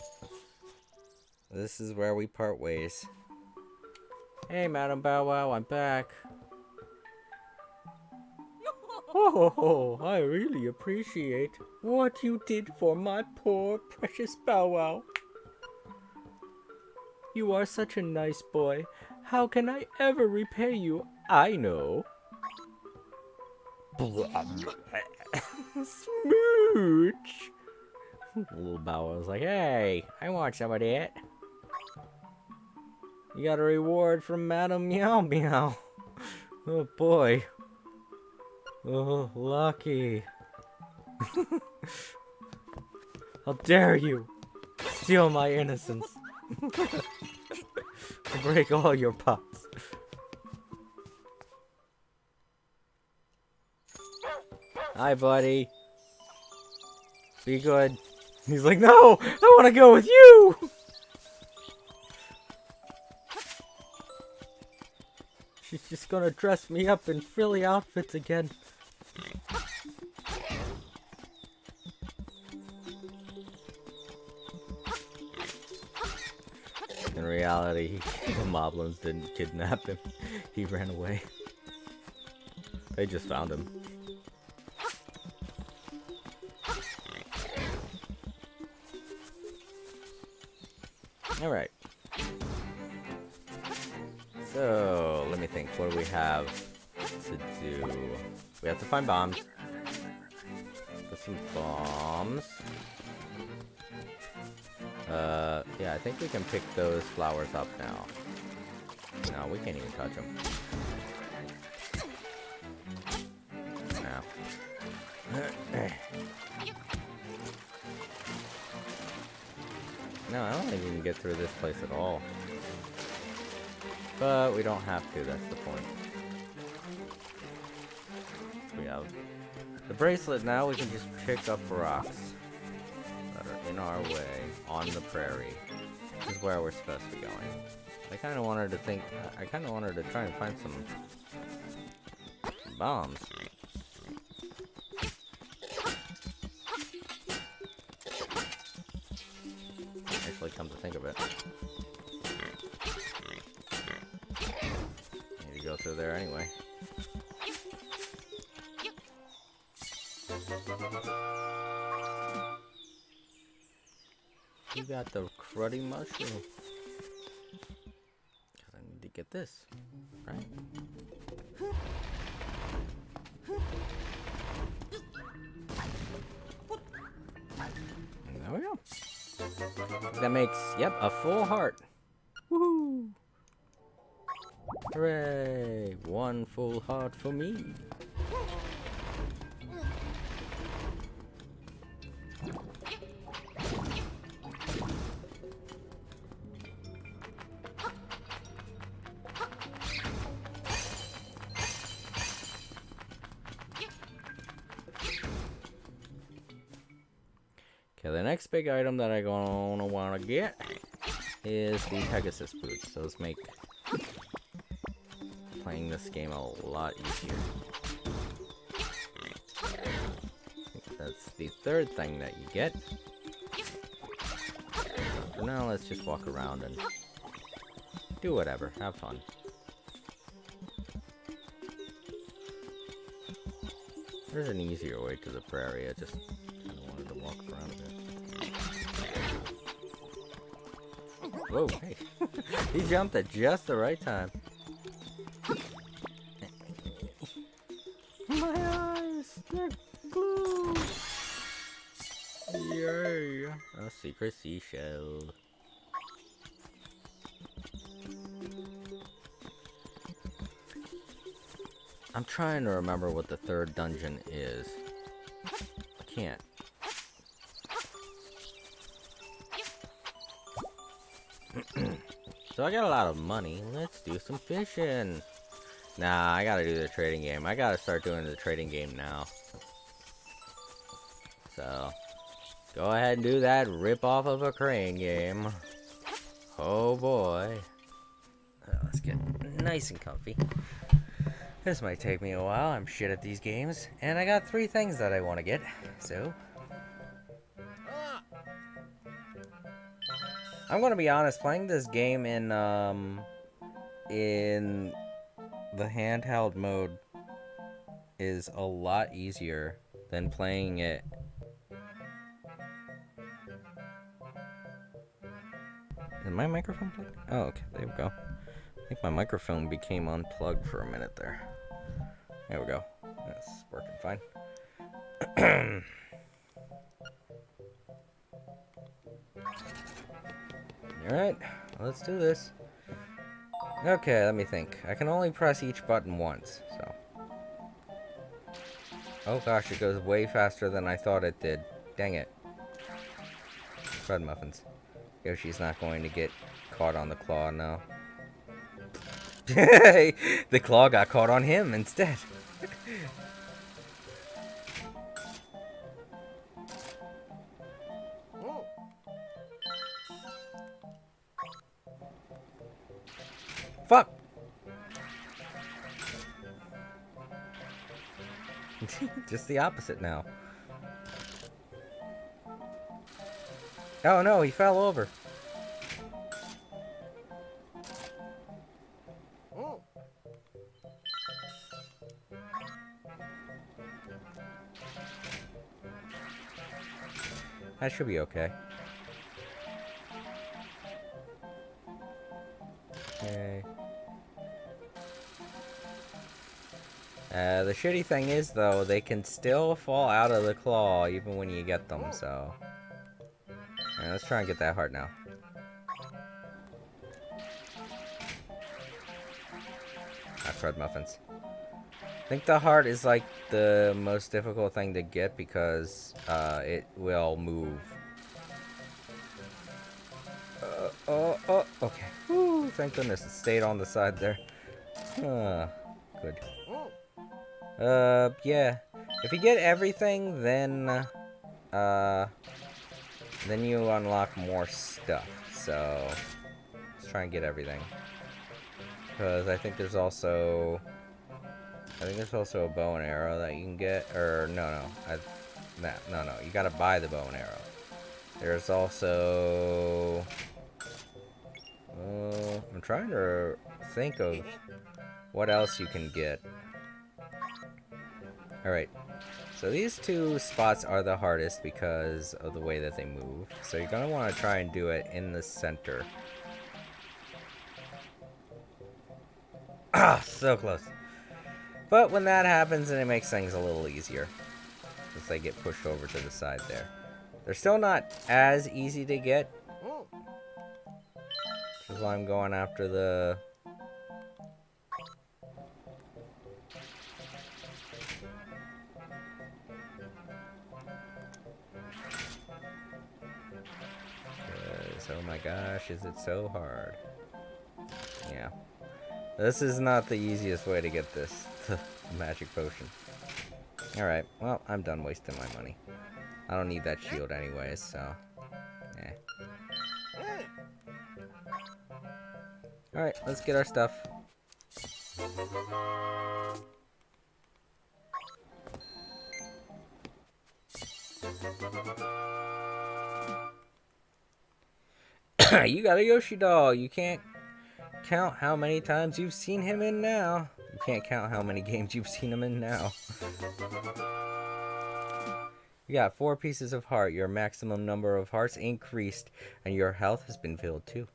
this is where we part ways. Hey, Madam Bow Wow, I'm back. Oh, I really appreciate what you did for my poor, precious Bow Wow. You are such a nice boy. How can I ever repay you? I know. Smooch! Little Bow Wow was like, hey, I want some of that. You got a reward from Madam Meow Meow. Oh boy. Oh, lucky. How dare you steal my innocence. Break all your pots. Hi, buddy. Be good. He's like, no! I want to go with you! She's just gonna dress me up in frilly outfits again. In reality, the moblins didn't kidnap him. He ran away. They just found him. Alright. So, let me think. What do we have to do? We have to find bombs. Put some bombs. Yeah, I think we can pick those flowers up now. No, we can't even touch them. No, I don't think we can get through this place at all. But we don't have to, that's the point. We have the bracelet now, we can just pick up rocks that are in our way on the prairie. This is where we're supposed to be going. I kind of wanted to try and find some bombs. Actually, come to think of it. Need to go through there anyway. You got the cruddy mushroom. I need to get this, right? And there we go. That makes, yep, a full heart. Woohoo! Hooray! One full heart for me. Okay, the next big item that I'm gonna wanna get is the Pegasus boots. Those make playing this game a lot easier. That's the third thing that you get. For now, let's just walk around and do whatever. Have fun. There's an easier way to the prairie. I just kind of wanted to walk around a bit. Whoa, hey. He jumped at just the right time. My eyes, they're glued. Yay. A secret seashell. I'm trying to remember what the third dungeon is. I can't. So I got a lot of money. Let's do some fishing. Nah, I gotta do the trading game. I gotta start doing the trading game now. So, go ahead and do that rip off of a crane game. Oh boy. Let's get nice and comfy. This might take me a while. I'm shit at these games. And I got 3 things that I want to get. So, I'm gonna be honest, playing this game in the handheld mode is a lot easier than playing it. Is my microphone plugged? Oh, okay, there we go. I think my microphone became unplugged for a minute there. There we go. That's working fine. Alright, let's do this. Okay, let me think. I can only press each button once, so. Oh gosh, it goes way faster than I thought it did. Dang it. Crud muffins. Yoshi's not going to get caught on the claw now. The claw got caught on him instead. Fuck! Just the opposite now. Oh no, he fell over. That should be okay. Okay. The shitty thing is, though, they can still fall out of the claw even when you get them, so... Alright, let's try and get that heart now. Crud muffins. I think the heart is like the most difficult thing to get because it will move. Okay. Woo, thank goodness it stayed on the side there. Good. Yeah. If you get everything, then you unlock more stuff. So, let's try and get everything. Because I think there's also a bow and arrow that you can get. Or no, you gotta buy the bow and arrow. There's also... I'm trying to think of what else you can get. Alright. So these two spots are the hardest because of the way that they move. So you're gonna want to try and do it in the center. Ah, so close. But when that happens, then it makes things a little easier. As they get pushed over to the side there. They're still not as easy to get. Which is why I'm going after the... Oh my gosh, is it so hard? Yeah. This is not the easiest way to get this magic potion. Alright, well, I'm done wasting my money. I don't need that shield anyways, so... Alright, let's get our stuff. You got a Yoshi doll. You can't count how many times you've seen him in now. You can't count how many games you've seen him in now. You got 4 pieces of heart. Your maximum number of hearts increased, and your health has been filled too.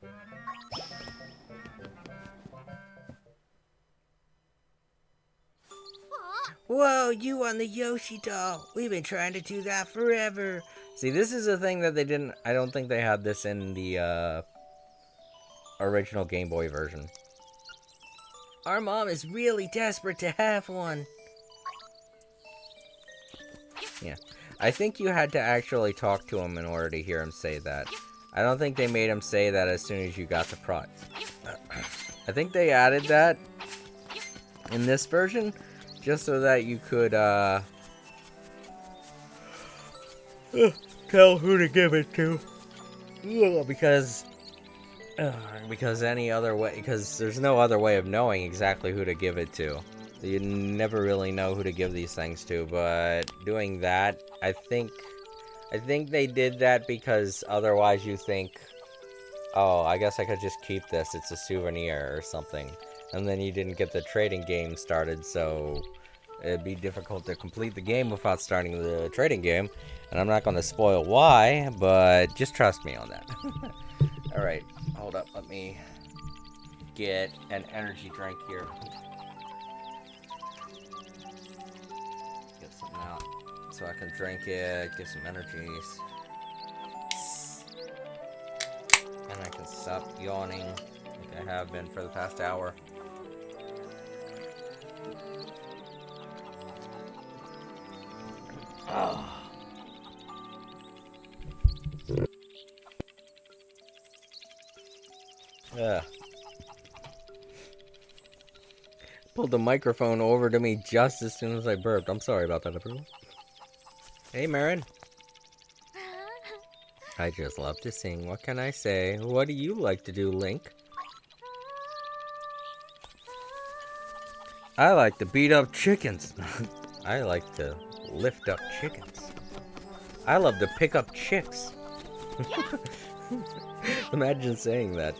Whoa, you won the Yoshi doll. We've been trying to do that forever. See, this is a thing that they didn't... I don't think they had this in the original Game Boy version. Our mom is really desperate to have one. Yeah. I think you had to actually talk to him in order to hear him say that. I don't think they made him say that as soon as you got the prod. I think they added that in this version just so that you could tell who to give it to. Because any other way, because there's no other way of knowing exactly who to give it to. You never really know who to give these things to, but doing that, I think they did that because otherwise you think, oh, I guess I could just keep this, it's a souvenir or something. And then you didn't get the trading game started, so it'd be difficult to complete the game without starting the trading game. And I'm not going to spoil why, but just trust me on that. Alright, hold up, let me get an energy drink here. Get something out so I can drink it, get some energies. And I can stop yawning like I have been for the past hour. Oh. Yeah. Pulled the microphone over to me just as soon as I burped. I'm sorry about that, everyone. Hey, Marin. I just love to sing. What can I say? What do you like to do, Link? I like to beat up chickens. I like to lift up chickens. I love to pick up chicks. Imagine saying that.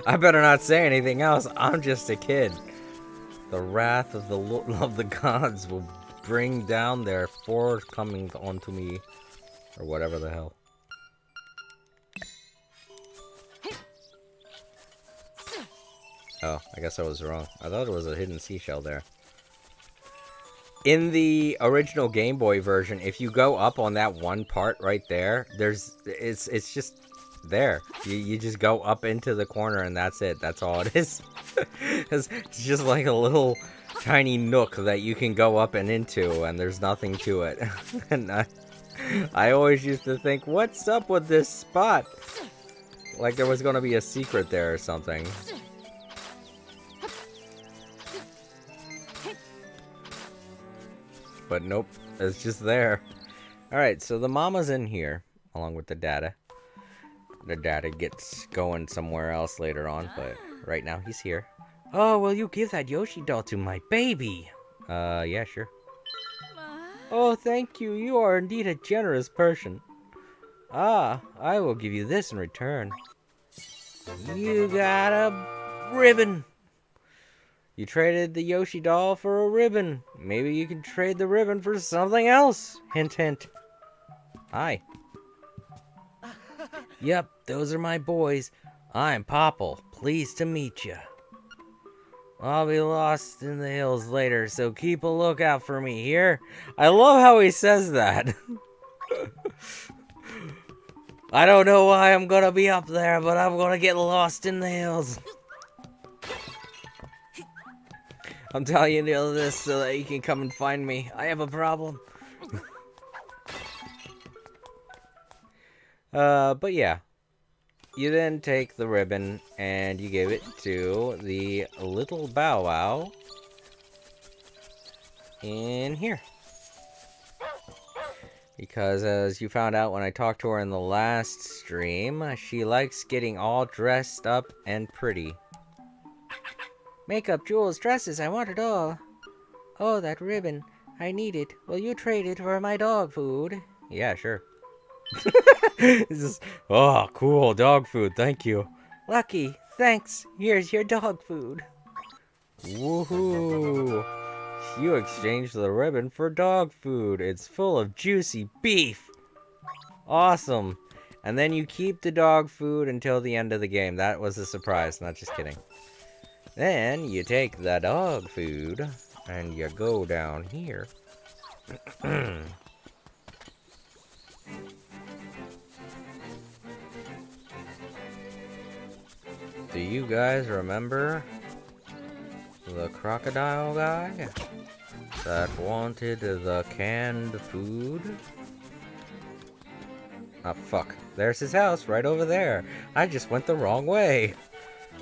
I better not say anything else. I'm just a kid. The wrath of the gods will bring down their forthcoming onto me, or whatever the hell. Oh, I guess I was wrong. I thought it was a hidden seashell there. In the original Game Boy version, if you go up on that one part right there, it's just there. You just go up into the corner and that's it. That's all it is. It's just like a little tiny nook that you can go up and into, and there's nothing to it. And I always used to think, what's up with this spot? Like there was gonna be a secret there or something. But nope, it's just there. Alright, so the mama's in here, along with the dada. The dada gets going somewhere else later on, but right now he's here. Oh, will you give that Yoshi doll to my baby? Yeah, sure. Oh, thank you. You are indeed a generous person. Ah, I will give you this in return. You got a ribbon. You traded the Yoshi doll for a ribbon. Maybe you can trade the ribbon for something else. Hint, hint. Hi. Yep, those are my boys. I'm Popple. Pleased to meet you. I'll be lost in the hills later, so keep a lookout for me here. I love how he says that. I don't know why I'm gonna be up there, but I'm gonna get lost in the hills. I'm telling you this so that you can come and find me. I have a problem. But yeah. You then take the ribbon and you give it to the little Bow Wow in here. Because as you found out when I talked to her in the last stream, she likes getting all dressed up and pretty. Makeup, jewels, dresses, I want it all. Oh, that ribbon. I need it. Will you trade it for my dog food? Yeah, sure. It's just, oh, cool, dog food, thank you. Lucky, thanks. Here's your dog food. Woohoo! You exchanged the ribbon for dog food. It's full of juicy beef. Awesome. And then you keep the dog food until the end of the game. That was a surprise, not just kidding. Then you take the dog food and you go down here. Do you guys remember the crocodile guy that wanted the canned food? Ah, fuck. There's his house right over there. I just went the wrong way.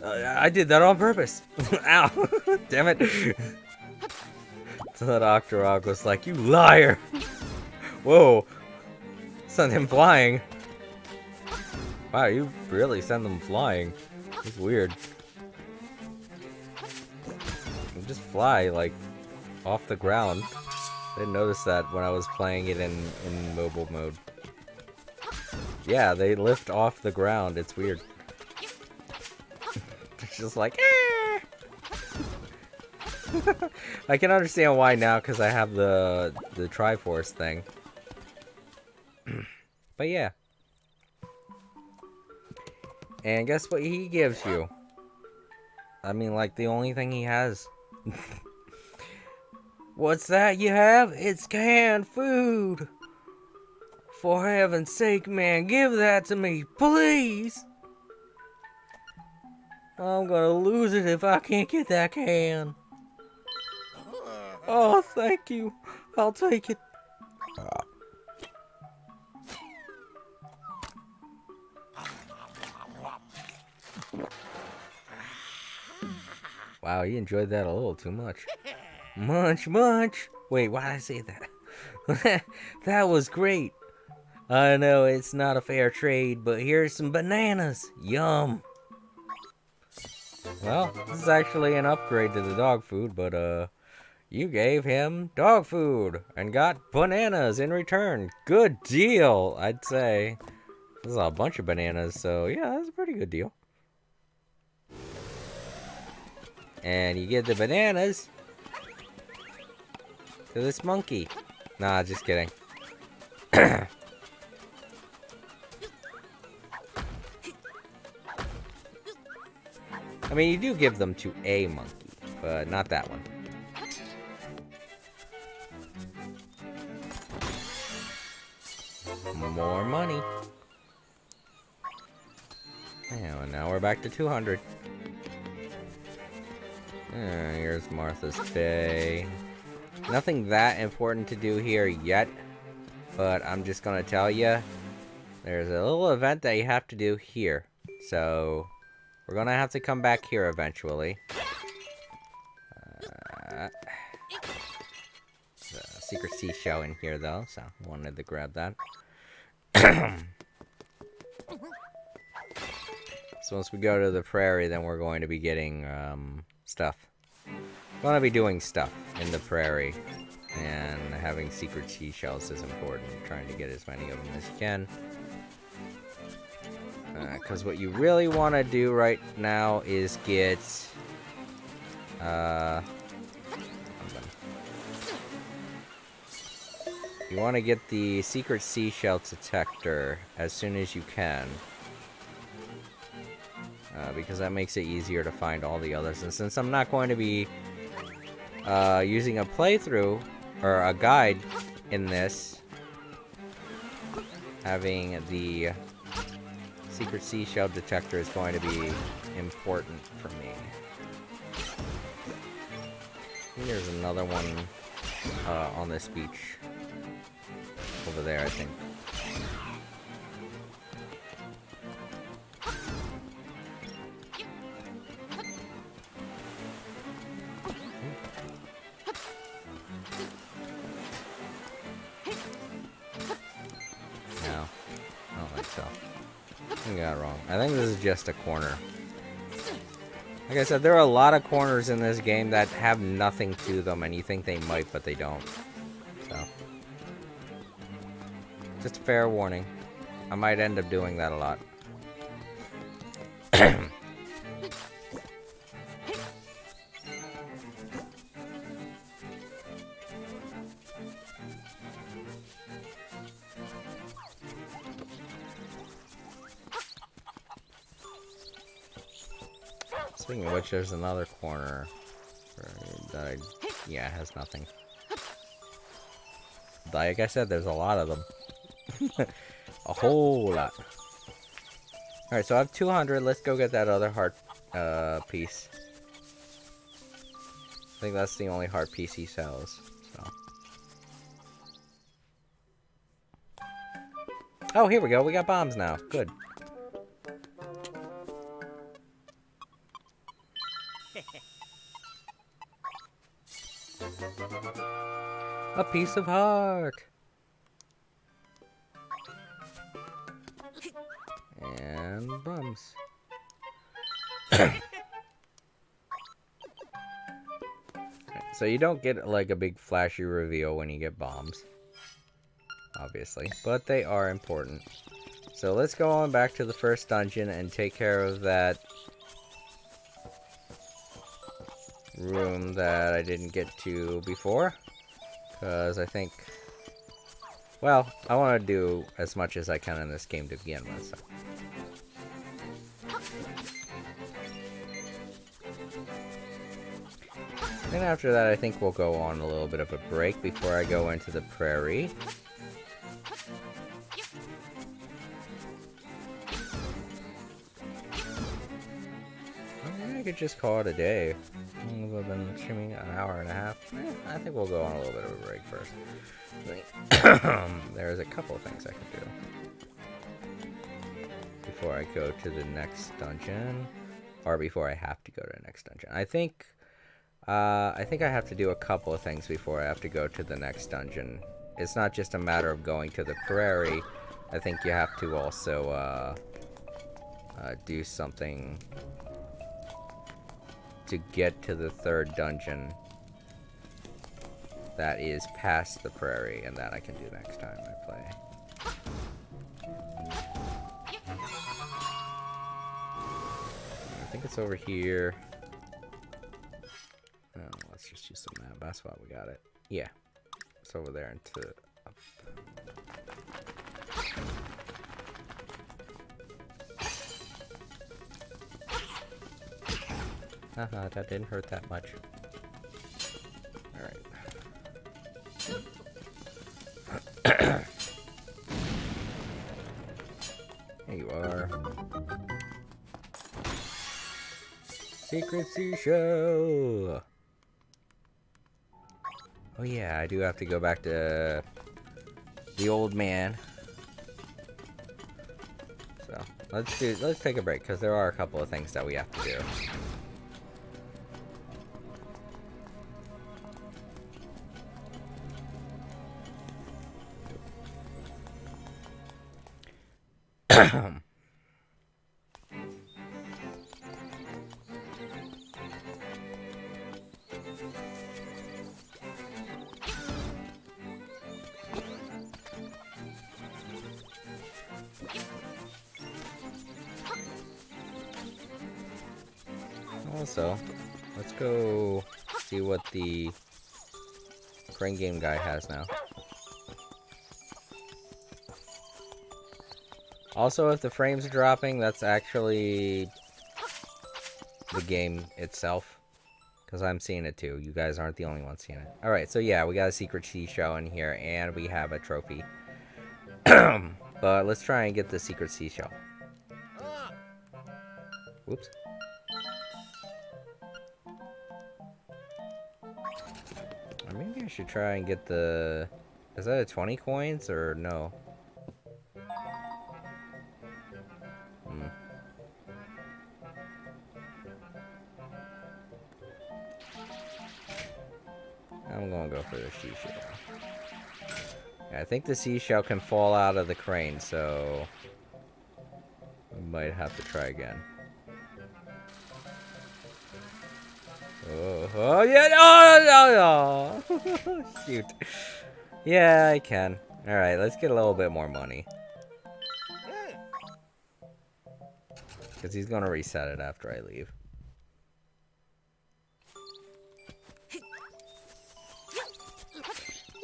I did that on purpose. Ow. Damn it. So that Octorok was like, you liar. Whoa. Sent him flying. Wow, you really send them flying. It's weird. You just fly, like, off the ground. I didn't notice that when I was playing it in mobile mode. Yeah, they lift off the ground. It's weird. It's just like, ah! I can understand why now, because I have the Triforce thing. But yeah. And guess what he gives you? I mean, like, the only thing he has. What's that you have? It's canned food. For heaven's sake, man, give that to me, please. I'm gonna lose it if I can't get that can. Oh, thank you. I'll take it. Wow, you enjoyed that a little too much. Munch, munch. Wait, why did I say that? That was great. I know it's not a fair trade, but here's some bananas. Yum. Well, this is actually an upgrade to the dog food, but, you gave him dog food and got bananas in return. Good deal, I'd say. This is a bunch of bananas, so yeah, that's a pretty good deal. And you give the bananas to this monkey. Nah, just kidding. I mean, you do give them to a monkey, but not that one. More money. And now we're back to 200. Here's Martha's Bay. Nothing that important to do here yet, but I'm just gonna tell you, there's a little event that you have to do here. So, we're gonna have to come back here eventually. The secret seashell in here though, so wanted to grab that. So once we go to the prairie, then we're going to be getting stuff. We're going to be doing stuff in the prairie, and having secret seashells is important. Trying to get as many of them as you can. Because what you really want to do right now is get... you want to get the secret seashell detector as soon as you can. Because that makes it easier to find all the others. And since I'm not going to be using a playthrough or a guide in this, having the secret seashell detector is going to be important for me. Here's another one on this beach. Over there, I think. No, I don't think so. I got it wrong. I think this is just a corner. Like I said, there are a lot of corners in this game that have nothing to them, and you think they might, but they don't. So, just a fair warning. I might end up doing that a lot. Speaking of which, there's another corner that yeah, it has nothing. Like I said, there's a lot of them. A whole lot. Alright, so I have 200. Let's go get that other heart piece. I think that's the only heart piece he sells. So. Oh, here we go. We got bombs now. Good. A piece of heart. And bombs. So you don't get like a big flashy reveal when you get bombs. Obviously. But they are important. So let's go on back to the first dungeon and take care of that room that I didn't get to before. Because I think... well, I want to do as much as I can in this game to begin with, so... And after that, I think we'll go on a little bit of a break before I go into the prairie. I could just call it a day. I've been streaming an hour and a half. I think we'll go on a little bit of a break first. There's a couple of things I can do before I go to the next dungeon, or before I have to go to the next dungeon. I think I have to do a couple of things before I have to go to the next dungeon. It's not just a matter of going to the prairie. I think you have to also do something to get to the third dungeon that is past the prairie, and that I can do next time I play. I think it's over here. Oh, let's just use some map. That's why we got it. Yeah. It's over there and to up. Haha, that didn't hurt that much. Alright. There you are. Secret seashell! Oh yeah, I do have to go back to the old man. So, let's take a break, because there are a couple of things that we have to do. Also, let's go see what the crane game guy has now. Also, if the frames are dropping, that's actually the game itself. Because I'm seeing it too. You guys aren't the only ones seeing it. Alright, so yeah, we got a secret seashell in here, and we have a trophy. But let's try and get the secret seashell. Whoops. Or maybe I should try and get the... Is that a 20 coins, or no? I'm gonna go for the seashell. Yeah, I think the seashell can fall out of the crane, so we might have to try again. Oh yeah! No! Shoot. Yeah, I can. All right, let's get a little bit more money. Because he's gonna reset it after I leave.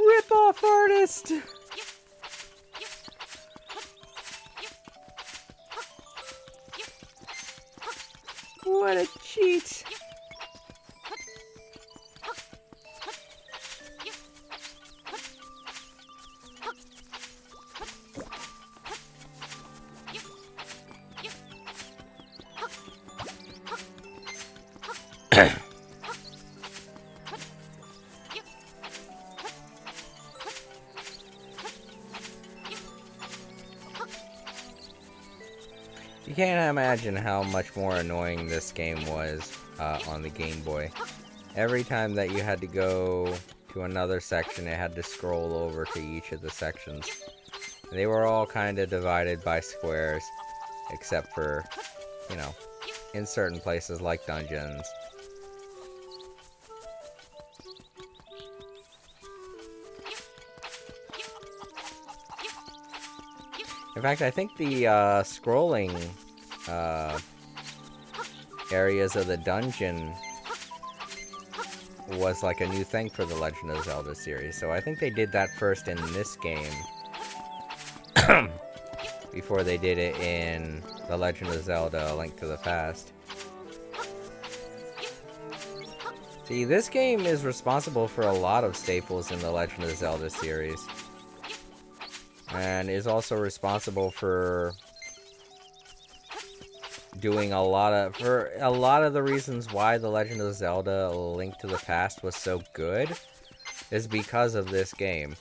Rip-off artist! What a cheat! You can't imagine how much more annoying this game was on the Game Boy. Every time that you had to go to another section, it had to scroll over to each of the sections. They were all kind of divided by squares, except for, you know, in certain places like dungeons. In fact, I think the scrolling areas of the dungeon was like a new thing for the Legend of Zelda series. So I think they did that first in this game before they did it in The Legend of Zelda: A Link to the Past. See, this game is responsible for a lot of staples in the Legend of Zelda series. And is also responsible for doing a lot of the reasons why The Legend of Zelda: A Link to the Past was so good is because of this game.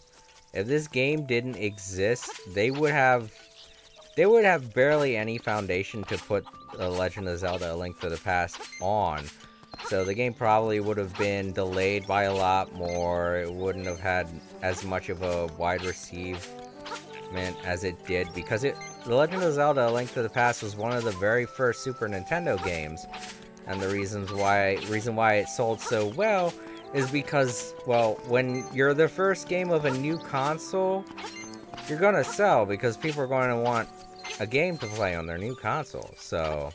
If this game didn't exist, they would have barely any foundation to put The Legend of Zelda: A Link to the Past on. So the game probably would have been delayed by a lot more. It wouldn't have had as much of a wide receive as it did, because The Legend of Zelda: A Link to the Past was one of the very first Super Nintendo games, And the reason why it sold so well is because, well, when you're the first game of a new console, you're gonna sell because people are going to want a game to play on their new console. So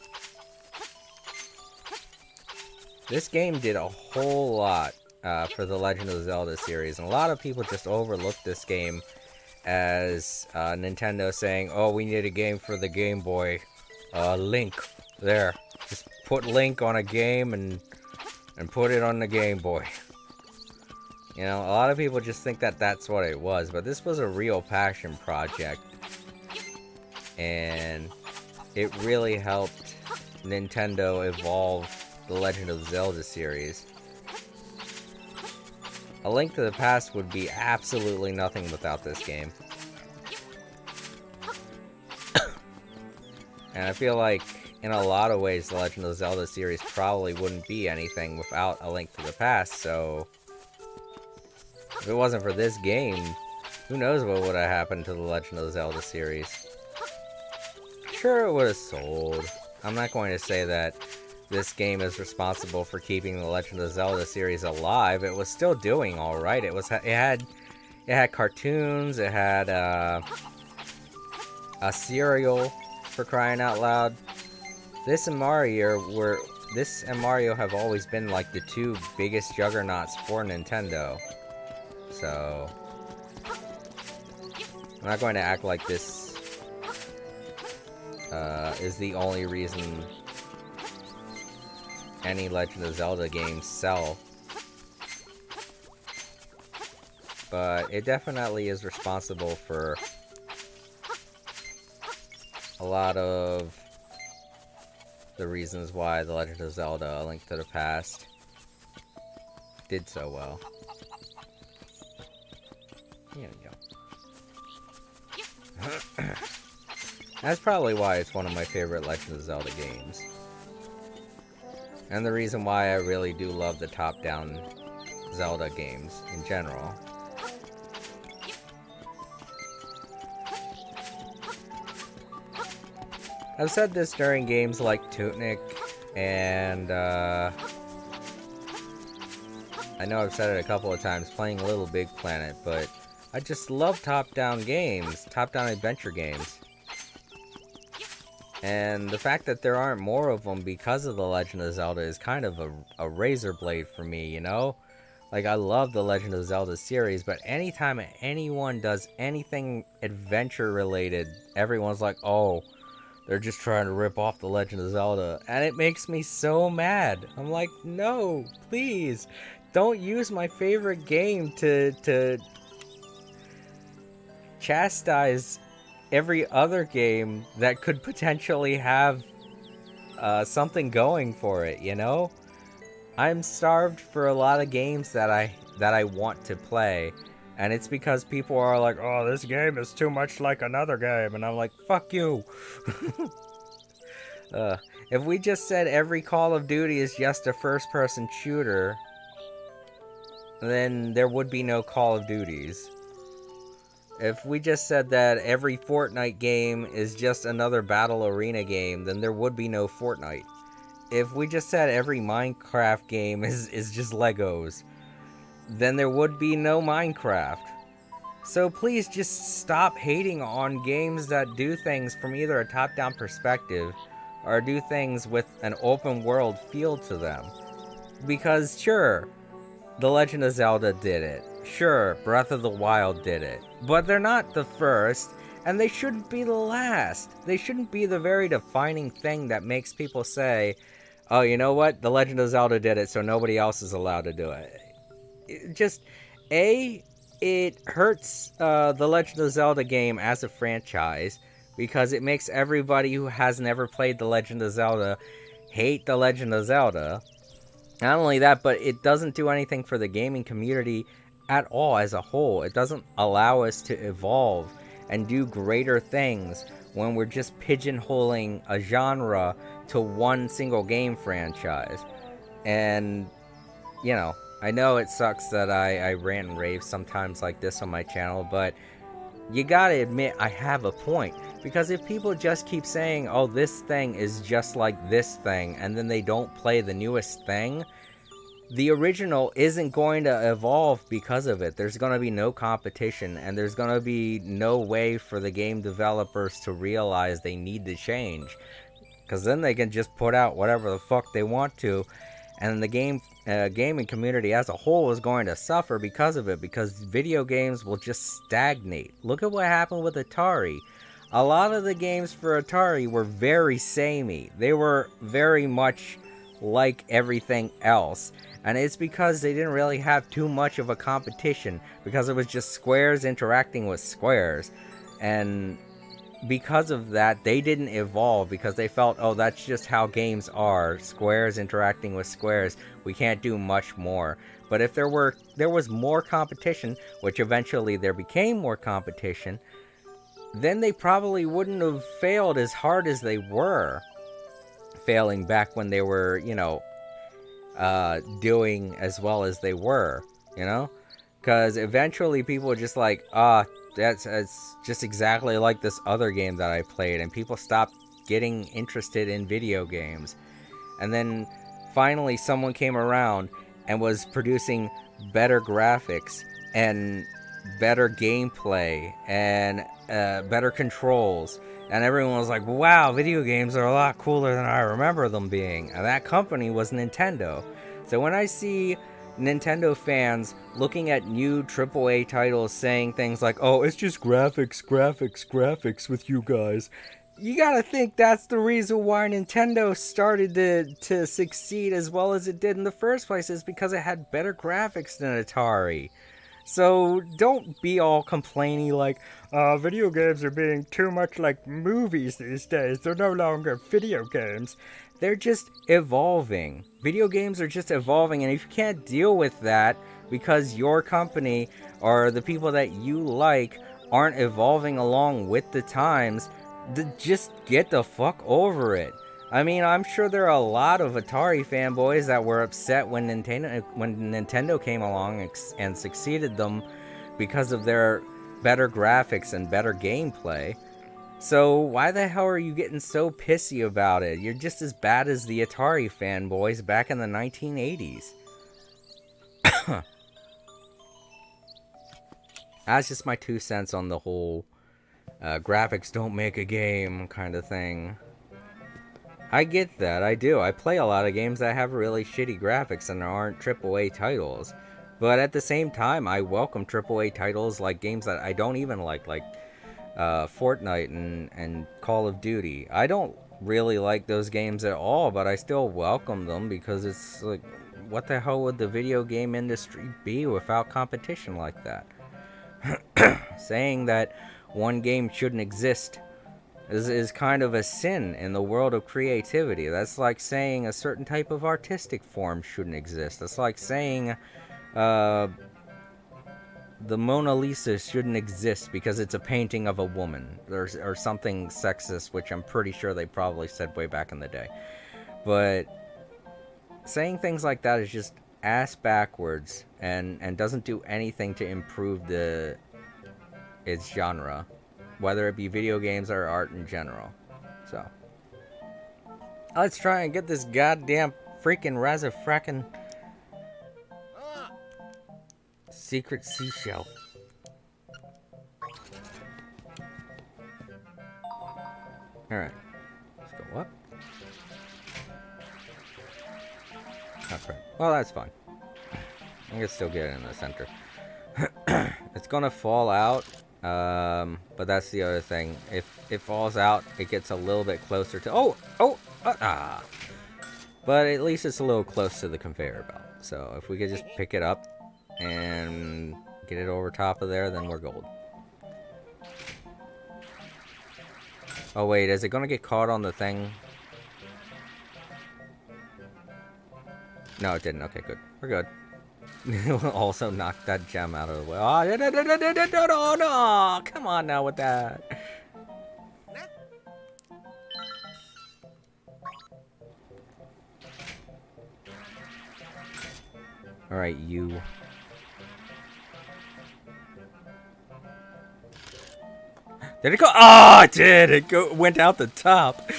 this game did a whole lot for the Legend of Zelda series, and a lot of people just overlooked this game as Nintendo saying, "Oh, we need a game for the Game Boy, Link. There, just put Link on a game and put it on the Game Boy." You know, a lot of people just think that that's what it was, but this was a real passion project, and it really helped Nintendo evolve the Legend of Zelda series. A Link to the Past would be absolutely nothing without this game. And I feel like, in a lot of ways, the Legend of Zelda series probably wouldn't be anything without A Link to the Past, so if it wasn't for this game, who knows what would have happened to the Legend of Zelda series. Sure, it would have sold. I'm not going to say that this game is responsible for keeping the Legend of Zelda series alive. It was still doing all right. It had cartoons. It had a cereal, for crying out loud. This and Mario have always been like the two biggest juggernauts for Nintendo. So I'm not going to act like this is the only reason any Legend of Zelda games sell. But it definitely is responsible for a lot of the reasons why the Legend of Zelda: A Link to the Past did so well. Here we go. That's probably why it's one of my favorite Legend of Zelda games. And the reason why I really do love the top-down Zelda games in general. I've said this during games like Tunic, and I know I've said it a couple of times playing Little Big Planet, but I just love top-down games, top-down adventure games. And the fact that there aren't more of them because of The Legend of Zelda is kind of a razor blade for me, you know? Like, I love the Legend of Zelda series, but anytime anyone does anything adventure-related, everyone's like, oh, they're just trying to rip off The Legend of Zelda. And it makes me so mad. I'm like, no, please, don't use my favorite game to chastise every other game that could potentially have something going for it, you know? I'm starved for a lot of games that I want to play, and it's because people are like, oh, this game is too much like another game, and I'm like, fuck you. If we just said every Call of Duty is just a first-person shooter, then there would be no Call of Duties. If we just said that every Fortnite game is just another battle arena game, then there would be no Fortnite. If we just said every Minecraft game is just Legos, then there would be no Minecraft. So please just stop hating on games that do things from either a top-down perspective or do things with an open world feel to them. Because sure, The Legend of Zelda did it. Sure, Breath of the Wild did it. But they're not the first, and they shouldn't be the last. They shouldn't be the very defining thing that makes people say, oh, you know what? The Legend of Zelda did it, so nobody else is allowed to do it. It hurts the Legend of Zelda game as a franchise, because it makes everybody who has never played The Legend of Zelda hate The Legend of Zelda. Not only that, but it doesn't do anything for the gaming community at all as a whole. It doesn't allow us to evolve and do greater things when we're just pigeonholing a genre to one single game franchise. And, you know, I know it sucks that I rant and rave sometimes like this on my channel, but you gotta admit I have a point. Because if people just keep saying, oh, this thing is just like this thing, and then they don't play the newest thing, the original isn't going to evolve because of it. There's going to be no competition, and there's going to be no way for the game developers to realize they need to change. Because then they can just put out whatever the fuck they want to, and the gaming community as a whole is going to suffer because of it, because video games will just stagnate. Look at what happened with Atari. A lot of the games for Atari were very samey. They were very much like everything else. And it's because they didn't really have too much of a competition, because it was just squares interacting with squares. And because of that, they didn't evolve, because they felt, oh, that's just how games are. Squares interacting with squares. We can't do much more. But if there was more competition, which eventually there became more competition, then they probably wouldn't have failed as hard as they were failing back when they were, doing as well as they were, Because eventually people were just like, that's just exactly like this other game that I played, and people stopped getting interested in video games. And then finally someone came around and was producing better graphics and better gameplay and better controls, and everyone was like, wow, video games are a lot cooler than I remember them being. And that company was Nintendo. So when I see Nintendo fans looking at new AAA titles saying things like, oh, it's just graphics with you guys, you gotta think that's the reason why Nintendo started to succeed as well as it did in the first place, is because it had better graphics than Atari. So don't be all complainy like, video games are being too much like movies these days. They're no longer video games. They're just evolving. Video games are just evolving, and if you can't deal with that because your company or the people that you like aren't evolving along with the times, just get the fuck over it. I mean, I'm sure there are a lot of Atari fanboys that were upset when Nintendo came along and succeeded them because of their better graphics and better gameplay. So why the hell are you getting so pissy about it? You're just as bad as the Atari fanboys back in the 1980s. That's just my 2 cents on the whole graphics don't make a game kind of thing. I get that, I do. I play a lot of games that have really shitty graphics and aren't AAA titles. But at the same time, I welcome AAA titles like games that I don't even like Fortnite and Call of Duty. I don't really like those games at all, but I still welcome them because it's like, what the hell would the video game industry be without competition like that? Saying that one game shouldn't exist is kind of a sin in the world of creativity. That's like saying a certain type of artistic form shouldn't exist. That's like saying the Mona Lisa shouldn't exist because it's a painting of a woman, or something sexist, which I'm pretty sure they probably said way back in the day. But saying things like that is just ass backwards and doesn't do anything to improve its genre, whether it be video games or art in general. So let's try and get this goddamn freaking Razafrackin' secret seashell. Alright, let's go up. That's right. Well, that's fine. I can still get it in the center. It's gonna fall out. But that's the other thing. If it falls out, it gets a little bit closer to... But at least it's a little close to the conveyor belt. So if we could just pick it up and get it over top of there, then we're gold. Oh wait, is it gonna get caught on the thing? No, it didn't. Okay, good. We're good. Also knock that gem out of the way. Oh, no! Come on now with that. Alright, you. Did it go? Oh, it did. Went out the top.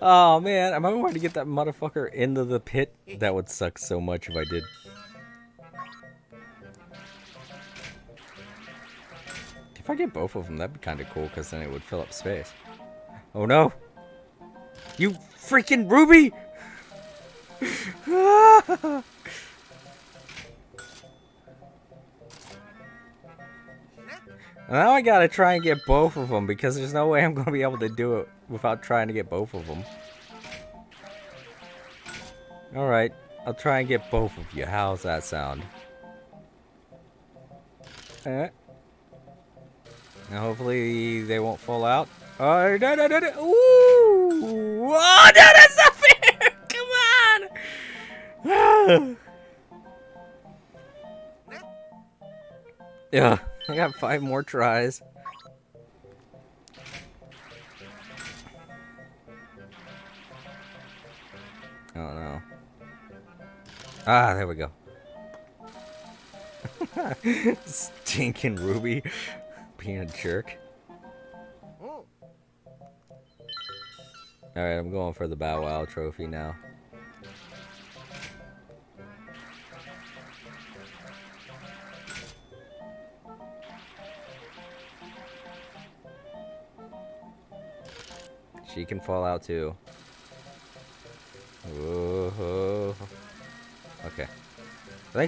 Oh, man. Am I going to get that motherfucker into the pit? That would suck so much if I did. If I get both of them, that'd be kind of cool, because then it would fill up space. Oh, no. You freaking Ruby! Now I gotta try and get both of them, because there's no way I'm gonna be able to do it without trying to get both of them. Alright, I'll try and get both of you. How's that sound? Now hopefully they won't fall out. Oh, no, no, no, no. Ooh! Oh, no, that's not fair! Come on! Yeah, I got 5 more tries. Oh no. Ah, there we go. Stinking Ruby being a jerk. Alright, I'm going for the Bow Wow trophy now. She can fall out too. Whoa. Okay. I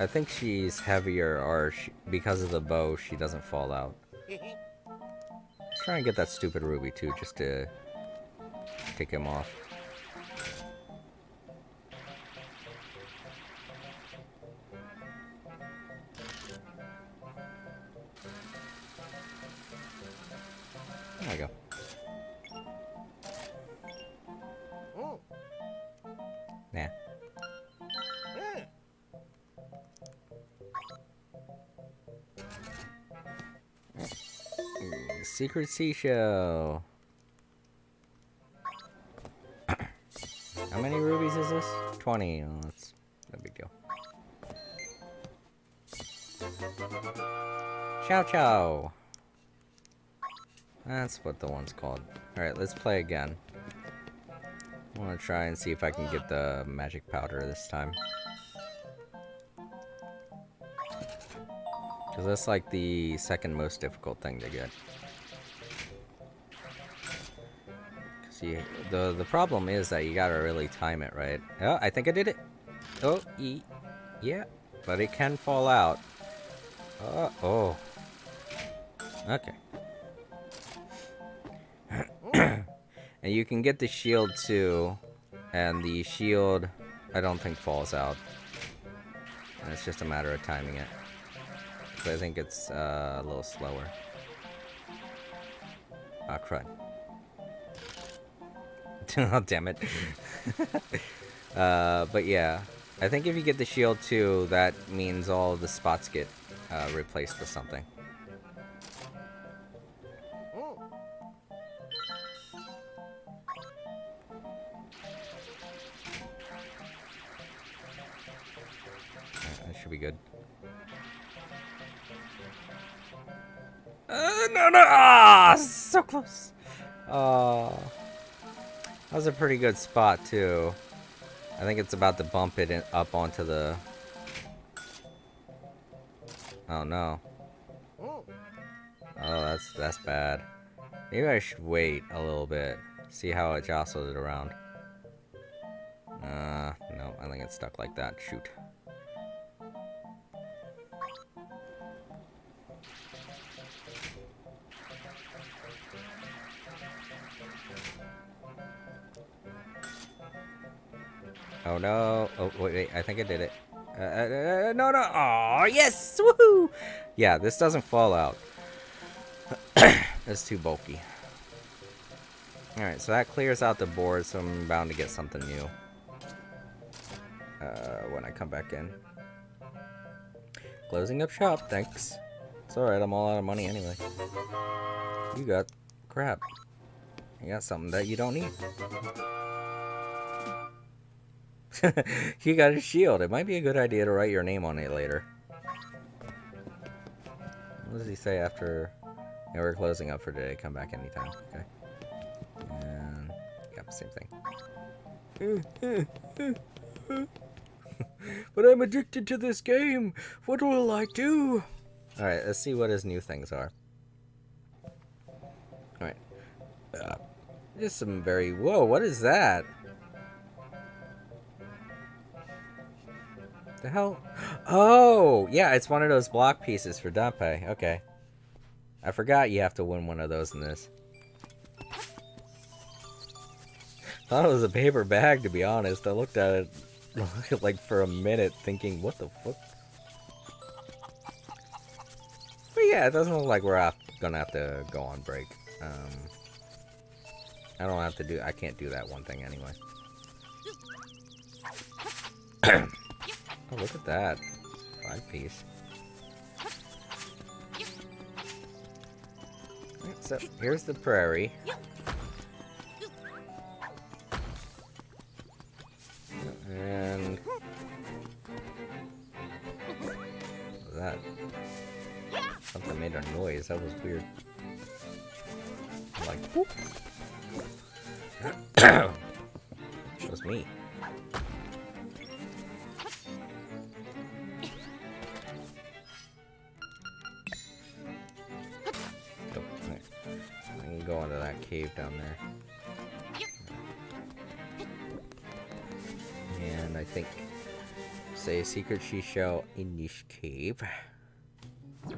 think she's heavier, or because of the bow, she doesn't fall out. Let's try and get that stupid Ruby too, just to take him off. There we go. Nah. Secret seashell. How many rubies is this? 20. Oh, that's no big deal. Chow chow. That's what the one's called. Alright, let's play again. I want to try and see if I can get the magic powder this time. Because that's like the second most difficult thing to get. See, the problem is that you gotta really time it right. Oh, I think I did it. Oh, yeah, but it can fall out. Oh. Okay. And you can get the shield too, and the shield I don't think falls out. And it's just a matter of timing it. So I think it's a little slower. Ah, crud. Oh, damn it. But yeah, I think if you get the shield too, that means all of the spots get replaced with something. That should be good. No! Ah, so close. That was a pretty good spot too. I think it's about to bump it up onto the. Oh no. Oh, that's bad. Maybe I should wait a little bit, see how it jostled it around. No, I think it's stuck like that. Shoot. Oh no. Oh, wait, I think I did it. No. Oh, yes! Woohoo! Yeah, this doesn't fall out. It's too bulky. Alright, so that clears out the board, so I'm bound to get something new. When I come back in. Closing up shop, thanks. It's alright, I'm all out of money anyway. You got crap. You got something that you don't need. You got a shield. It might be a good idea to write your name on it later. What does he say after Yeah, we're closing up for today. Come back anytime. Okay. And yep, same thing. But I'm addicted to this game. What will I do? Alright, let's see what his new things are. Alright. Just some very... Whoa, what is that? The hell? Oh! Yeah, it's one of those block pieces for Dampé. Okay. I forgot you have to win one of those in this. Thought it was a paper bag, to be honest. I looked at it like for a minute thinking, what the fuck? But yeah, it doesn't look like we're gonna have to go on break. I can't do that one thing anyway. Oh, look at that. 5-piece. Right, so, here's the prairie. And... what was that? Something made a noise. That was weird. I'm like, whoop. It was me. Oh, right. I can go into that cave down there. And I think, say, secret she shell in this cave. Yeah.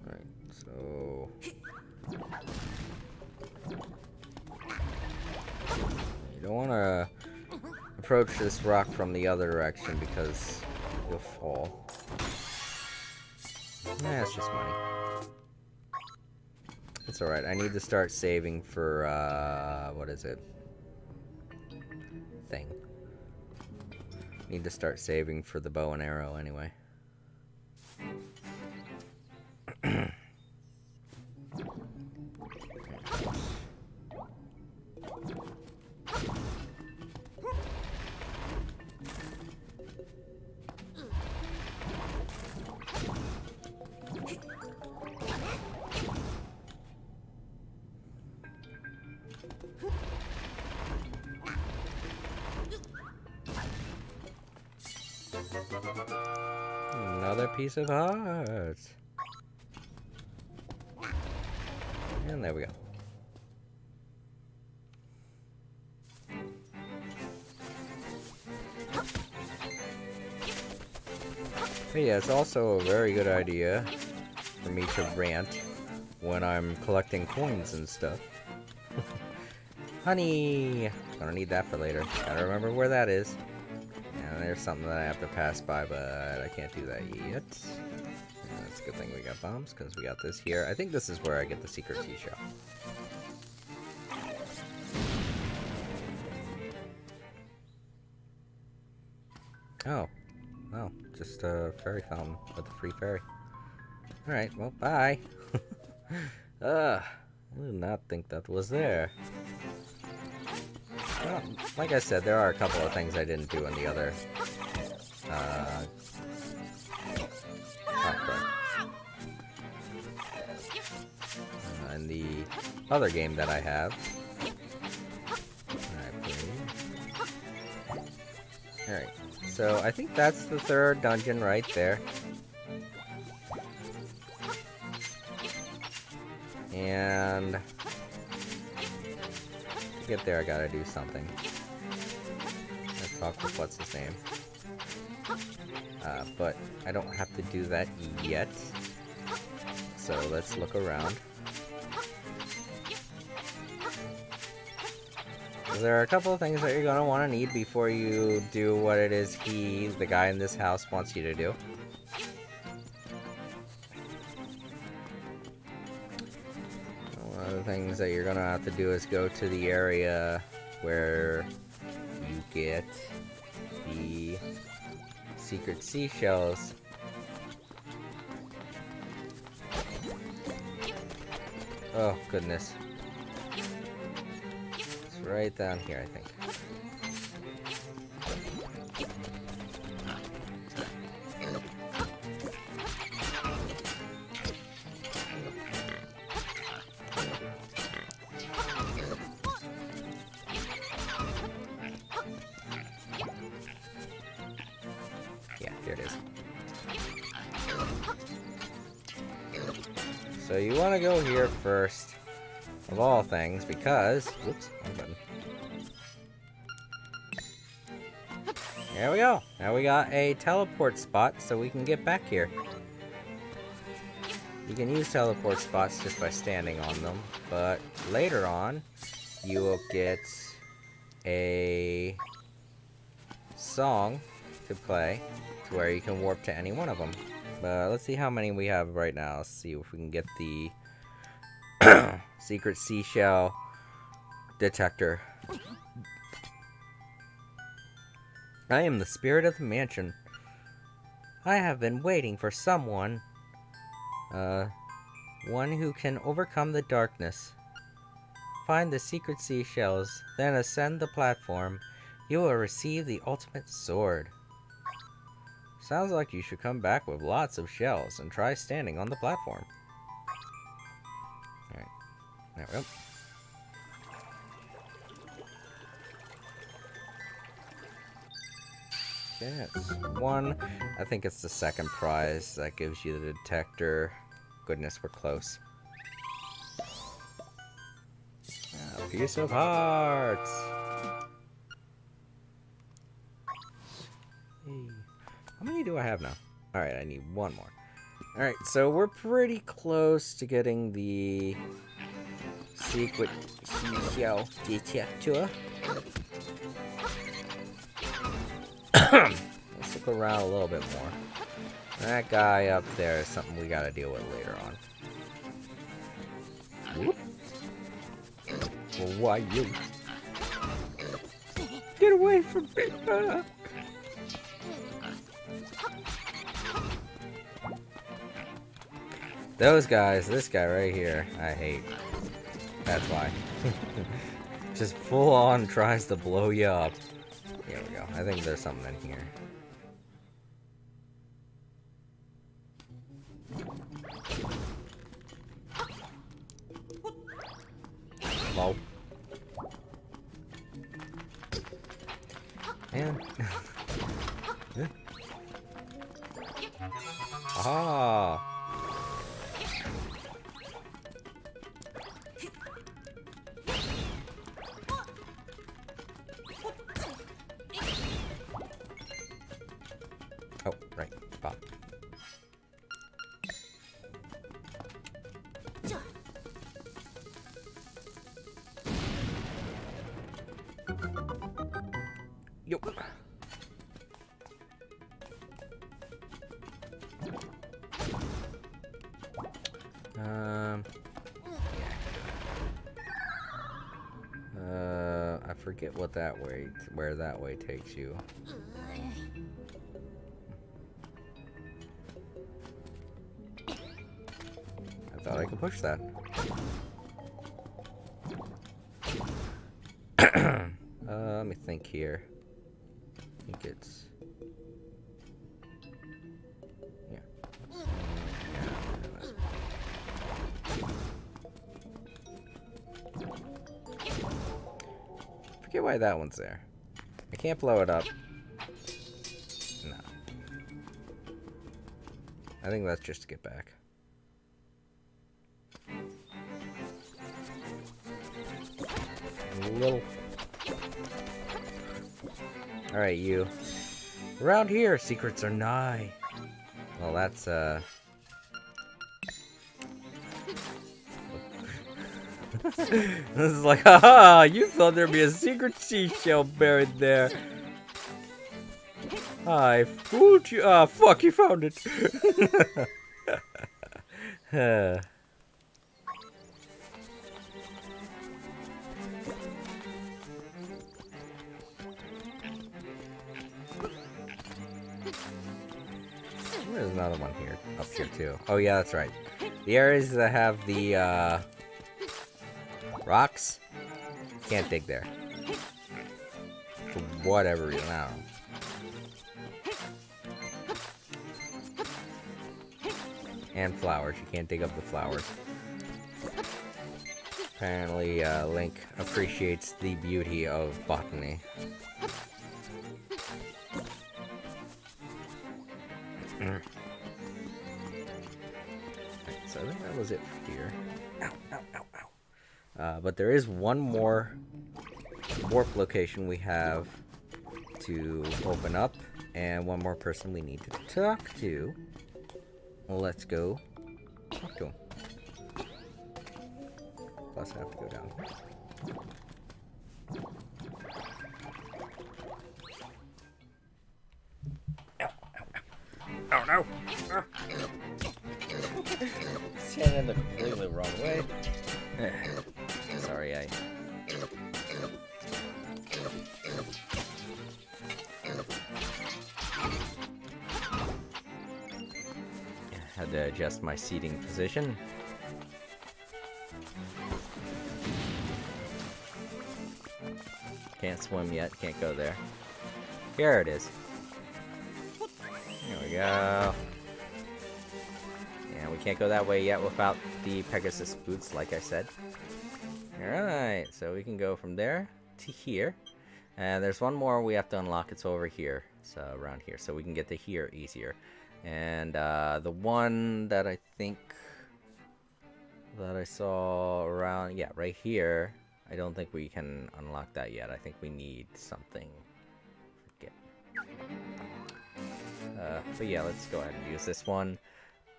Alright, so... you don't want to approach this rock from the other direction because you'll fall. Nah, it's just money. It's alright, I need to start saving for, what is it? Thing. Need to start saving for the bow and arrow anyway. Another piece of hearts. And there we go. But yeah, it's also a very good idea for me to rant when I'm collecting coins and stuff. Honey! Gonna need that for later. Gotta remember where that is. And there's something that I have to pass by, but I can't do that yet. It's a good thing we got bombs, because we got this here. I think this is where I get the secret seashell. Oh. Oh, just a fairy fountain with a free fairy. Alright, well, bye. I did not think that was there. Well, like I said, there are a couple of things I didn't do in the other, in the other game that I have. Alright, so I think that's the third dungeon right there. And to get there, I gotta do something. Let's talk with what's his name. But I don't have to do that yet. So let's look around. There are a couple of things that you're gonna want to need before you do what it is the guy in this house, wants you to do. One of the things that you're gonna have to do is go to the area where you get the secret seashells. Oh, goodness. It's right down here, I think. So you want to go here first, of all things, because... Whoops, wrong button. There we go. Now we got a teleport spot, so we can get back here. You can use teleport spots just by standing on them, but later on, you will get a song to play to where you can warp to any one of them. But let's see how many we have right now. Let's see if we can get the secret seashell detector. I am the spirit of the mansion. I have been waiting for someone. One who can overcome the darkness. Find the secret seashells, then ascend the platform. You will receive the ultimate sword. Sounds like you should come back with lots of shells and try standing on the platform. Alright, there we go. Okay, that's one. I think it's the second prize that gives you the detector. Goodness, we're close. A piece of hearts! Hey. How many do I have now? Alright, I need one more. Alright, so we're pretty close to getting the secret seashell detector. Let's look around a little bit more. That guy up there is something we gotta deal with later on. Whoop. Well, why you? Get away from me! Those guys, this guy right here, I hate. That's why. Just full on tries to blow you up. Here we go. I think there's something in here. Lol. Man. Ah. Oh, right. Pop. Yo. I forget what that way, where that way takes you. I thought I could push that. Let me think here. I think it's... Yeah. Forget why that one's there. I can't blow it up. No. I think that's just to get back. Little. Alright, you. Around here, secrets are nigh. Well, that's, This is like, haha, you thought there'd be a secret seashell buried there. I fooled you. Ah, fuck, you found it. There's another one here, up here too. Oh yeah, that's right. The areas that have the, rocks, can't dig there. For whatever reason, I don't know. And flowers, you can't dig up the flowers. Apparently, Link appreciates the beauty of botany. Right, so I think that that was it for here. Ow, ow, ow, ow. But there is one more warp location we have to open up, and one more person we need to talk to. Well, let's go talk to him. Plus, I have to go down here. Ow, ow, ow. Oh no! Standing in the completely wrong way. Sorry, I. Had to adjust my seating position. Can't swim yet, can't go there. Here it is. There we go. And we can't go that way yet without the Pegasus boots, like I said. Alright, so we can go from there to here. And there's one more we have to unlock, it's over here. So around here, so we can get to here easier. And the one that I think that I saw around, yeah, right here, I don't think we can unlock that yet. I think we need something. Forget. But yeah, let's go ahead and use this one.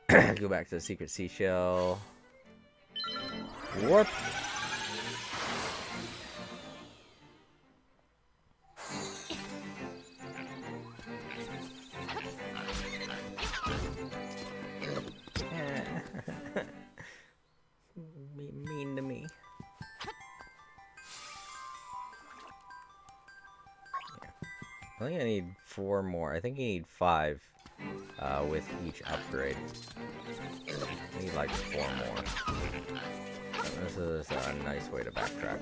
Go back to the secret seashell. Warp. Mean to me. Yeah. I think I need 4 more. I think you need 5 with each upgrade. I need like 4 more. This is a nice way to backtrack.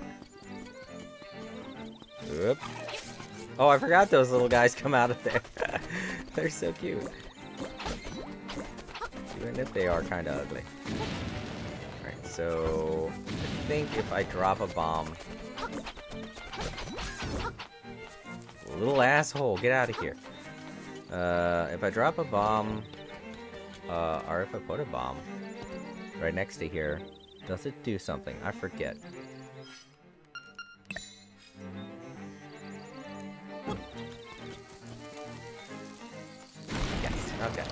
Oop. Oh, I forgot those little guys come out of there. They're so cute. Even if they are kind of ugly. Alright, so I think if I drop a bomb... Little asshole, get out of here. If I drop a bomb, or if I put a bomb right next to here, does it do something? I forget. Yes, okay.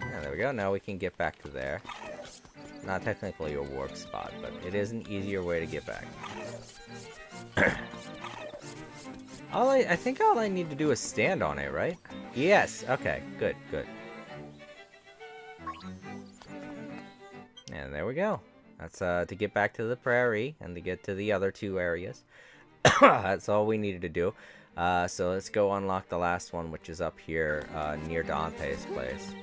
Yeah, there we go, now we can get back to there. Not technically a warp spot, but it is an easier way to get back. I think all I need to do is stand on it, right? Yes, okay, good, good. And there we go. That's to get back to the prairie and to get to the other 2 areas. That's all we needed to do. So let's go unlock the last one, which is up here near Dante's place.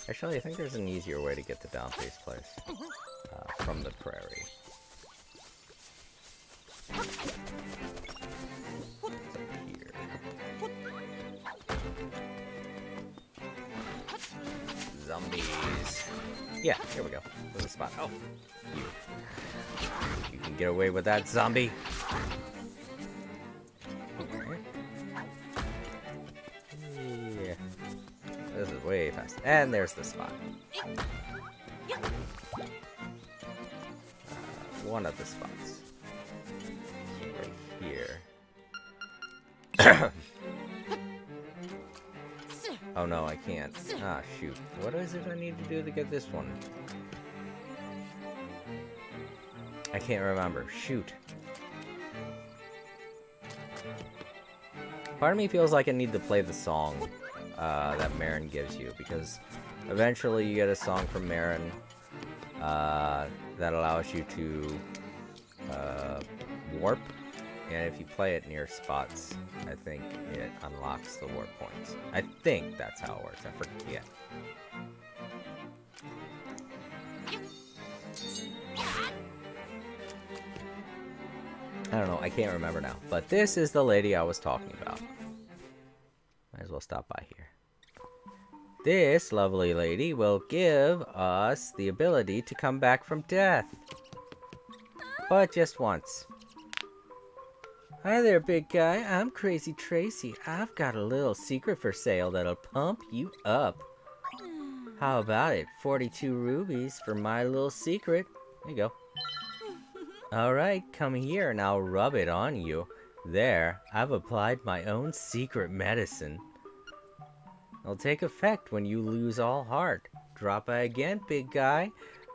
Actually, I think there's an easier way to get to Dante's place from the prairie. It's up here. Zombies. Yeah, here we go. There's a spot. Oh, you can get away with that, zombie. Yeah. This is way fast. And there's the spot. One of the spots. Right here. Oh no, I can't. Ah, shoot. What is it I need to do to get this one? I can't remember. Shoot. Part of me feels like I need to play the song that Marin gives you, because eventually you get a song from Marin that allows you to warp, and if you play it near spots, I think it unlocks the warp points. I think that's how it works. I forget. I don't know, I can't remember now. But this is the lady I was talking about. Might as well stop by here. This lovely lady will give us the ability to come back from death. But just once. Hi there, big guy. I'm Crazy Tracy. I've got a little secret for sale that'll pump you up. How about it? 42 rubies for my little secret. There you go. Alright, come here and I'll rub it on you. There, I've applied my own secret medicine. It'll take effect when you lose all heart. Drop by again, big guy.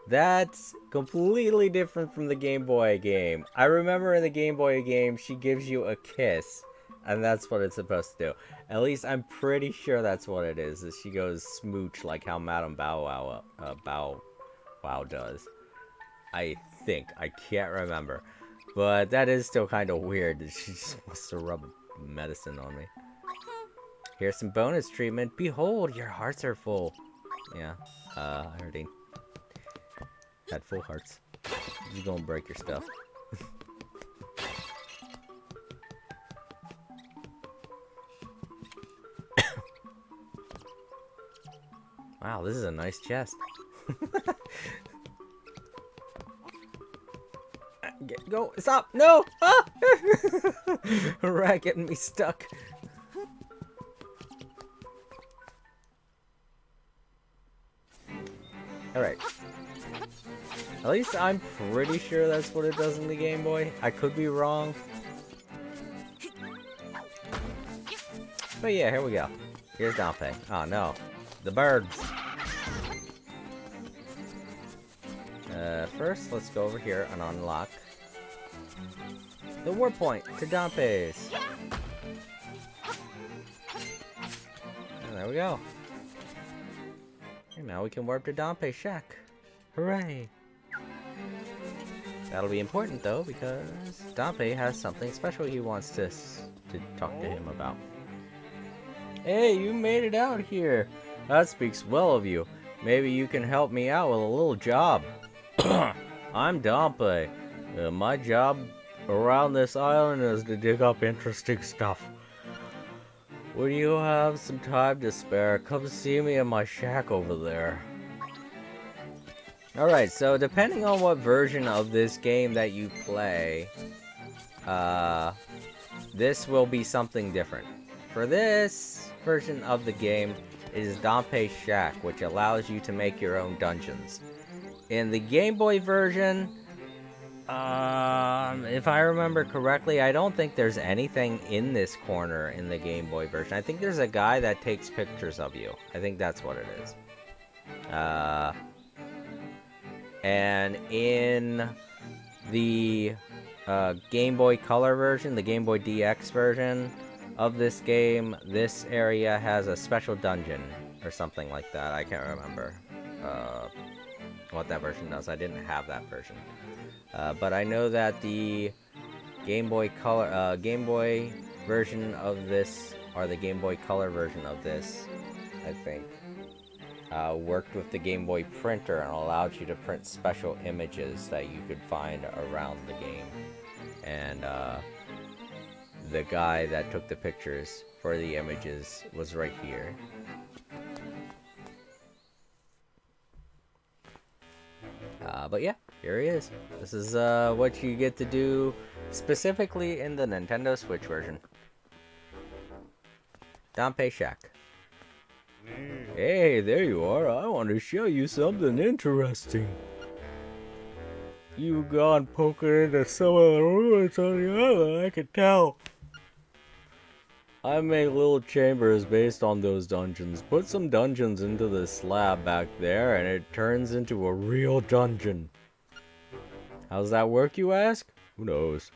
That's completely different from the Game Boy game. I remember in the Game Boy game, she gives you a kiss. And that's what it's supposed to do. At least I'm pretty sure that's what it is. She goes smooch like how Madame Bow Wow does. I think. I can't remember. But that is still kind of weird that she just wants to rub medicine on me. Here's some bonus treatment. Behold, your hearts are full. Yeah, I already had full hearts. You're gonna break your stuff. Wow, this is a nice chest. Go, stop, no! Ah! Rat getting me stuck. Alright. At least I'm pretty sure that's what it does in the Game Boy. I could be wrong. But yeah, here we go. Here's Dompe. Oh no. The birds. First, let's go over here and unlock the warp point to Dompe's. And there we go. And now we can warp to Dompe's shack. Hooray! That'll be important though, because Dompe has something special he wants to talk to him about. Hey, you made it out here. That speaks well of you. Maybe you can help me out with a little job. I'm Dompe. My job around this island is to dig up interesting stuff. When you have some time to spare, come see me in my shack over there. Alright, so depending on what version of this game that you play, this will be something different. For this version of the game, it is Dompe's Shack, which allows you to make your own dungeons. In the Game Boy version, if I remember correctly, I don't think there's anything in this corner in the Game Boy version. I think there's a guy that takes pictures of you. I think that's what it is. And in the Game Boy Color version, the Game Boy DX version of this game, this area has a special dungeon or something like that. I can't remember what that version does. I didn't have that version. But I know that the Game Boy Color, Game Boy version of this, or the Game Boy Color version of this, I think, worked with the Game Boy printer and allowed you to print special images that you could find around the game. And the guy that took the pictures for the images was right here. But yeah, here he is. This is what you get to do specifically in the Nintendo Switch version. Dompe Shack. Hey, there you are. I want to show you something interesting. You've gone poking into some of the ruins on the island, I can tell. I make little chambers based on those dungeons. Put some dungeons into the slab back there and it turns into a real dungeon. How's that work, you ask? Who knows?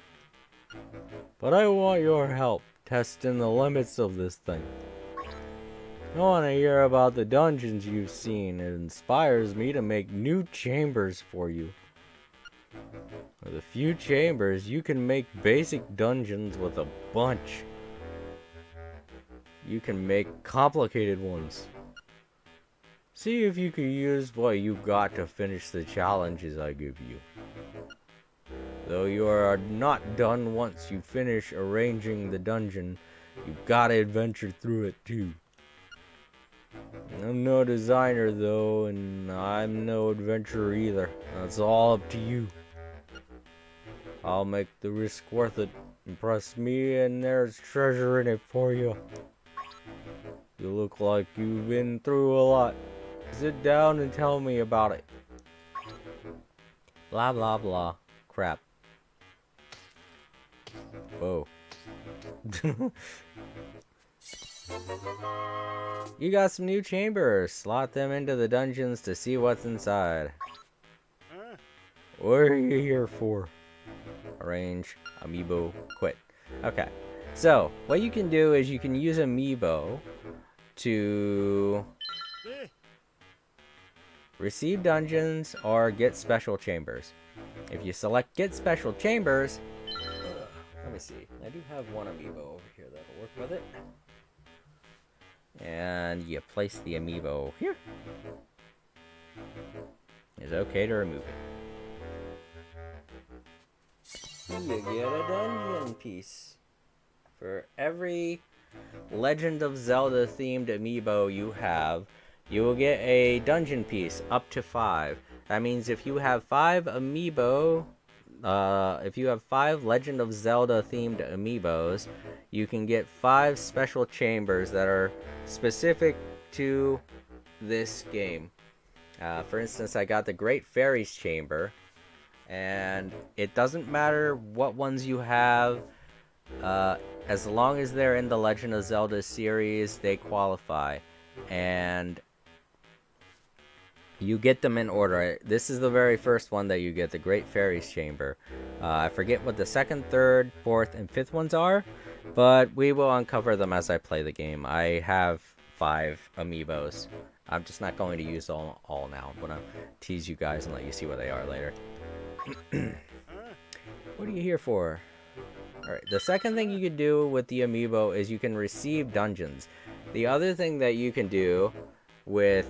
But I want your help testing the limits of this thing. I want to hear about the dungeons you've seen. It inspires me to make new chambers for you. With a few chambers, you can make basic dungeons with a bunch. You can make complicated ones. See if you can use what you got to finish the challenges I give you. Though you are not done once you finish arranging the dungeon, you've got to adventure through it too. I'm no designer though, and I'm no adventurer either. That's all up to you. I'll make the risk worth it. Impress me, and there's treasure in it for you. You look like you've been through a lot. Sit down and tell me about it. Blah blah blah. Crap. Whoa. You got some new chambers. Slot them into the dungeons to see what's inside. What are you here for? Arrange, amiibo, quit. Okay. So, what you can do is you can use amiibo to receive dungeons or get special chambers. If you select get special chambers, let me see. I do have one amiibo over here that'll work with it. And you place the amiibo here. It's okay to remove it. You get a dungeon piece. For every Legend of Zelda themed amiibo you have, you will get a dungeon piece, up to 5. That means if you have 5 amiibo, if you have 5 Legend of Zelda themed amiibos, you can get 5 special chambers that are specific to this game. For instance, I got the Great Fairies Chamber, and it doesn't matter what ones you have, as long as they're in the Legend of Zelda series, they qualify. And you get them in order. This is the very first one that you get, the Great Fairies Chamber. I forget what the 2nd, 3rd, 4th, and 5th ones are, but we will uncover them as I play the game. I have 5 amiibos. I'm just not going to use all now. I'm going to tease you guys and let you see what they are later. What are you here for? Alright, the second thing you can do with the amiibo is you can receive dungeons. The other thing that you can do with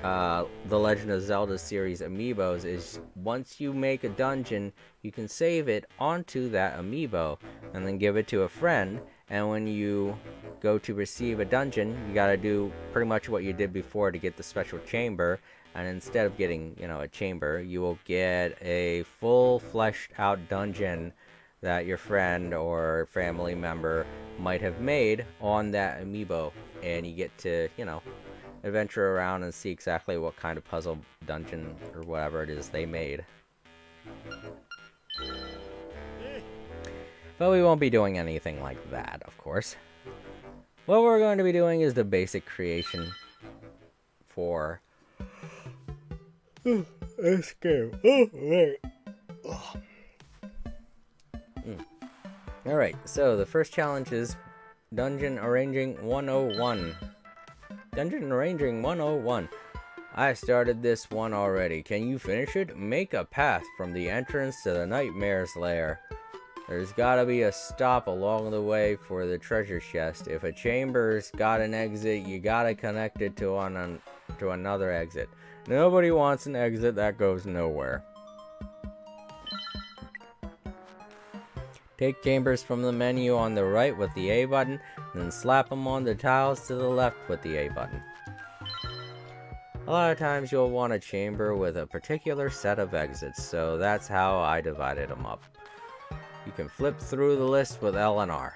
the Legend of Zelda series amiibos is once you make a dungeon, you can save it onto that amiibo and then give it to a friend. And when you go to receive a dungeon, you gotta do pretty much what you did before to get the special chamber. And instead of getting, a chamber, you will get a full fleshed out dungeon that your friend or family member might have made on that amiibo. And you get to, adventure around and see exactly what kind of puzzle dungeon or whatever it is they made. But we won't be doing anything like that, of course. What we're going to be doing is the basic creation for this game. Alright, so the first challenge is Dungeon Arranging 101. Dungeon Arranging 101. I started this one already. Can you finish it? Make a path from the entrance to the Nightmare's lair. There's gotta be a stop along the way for the treasure chest. If a chamber's got an exit, you gotta connect it to another exit. Nobody wants an exit that goes nowhere. Take chambers from the menu on the right with the A button, then slap them on the tiles to the left with the A button. A lot of times you'll want a chamber with a particular set of exits, so that's how I divided them up. You can flip through the list with L and R.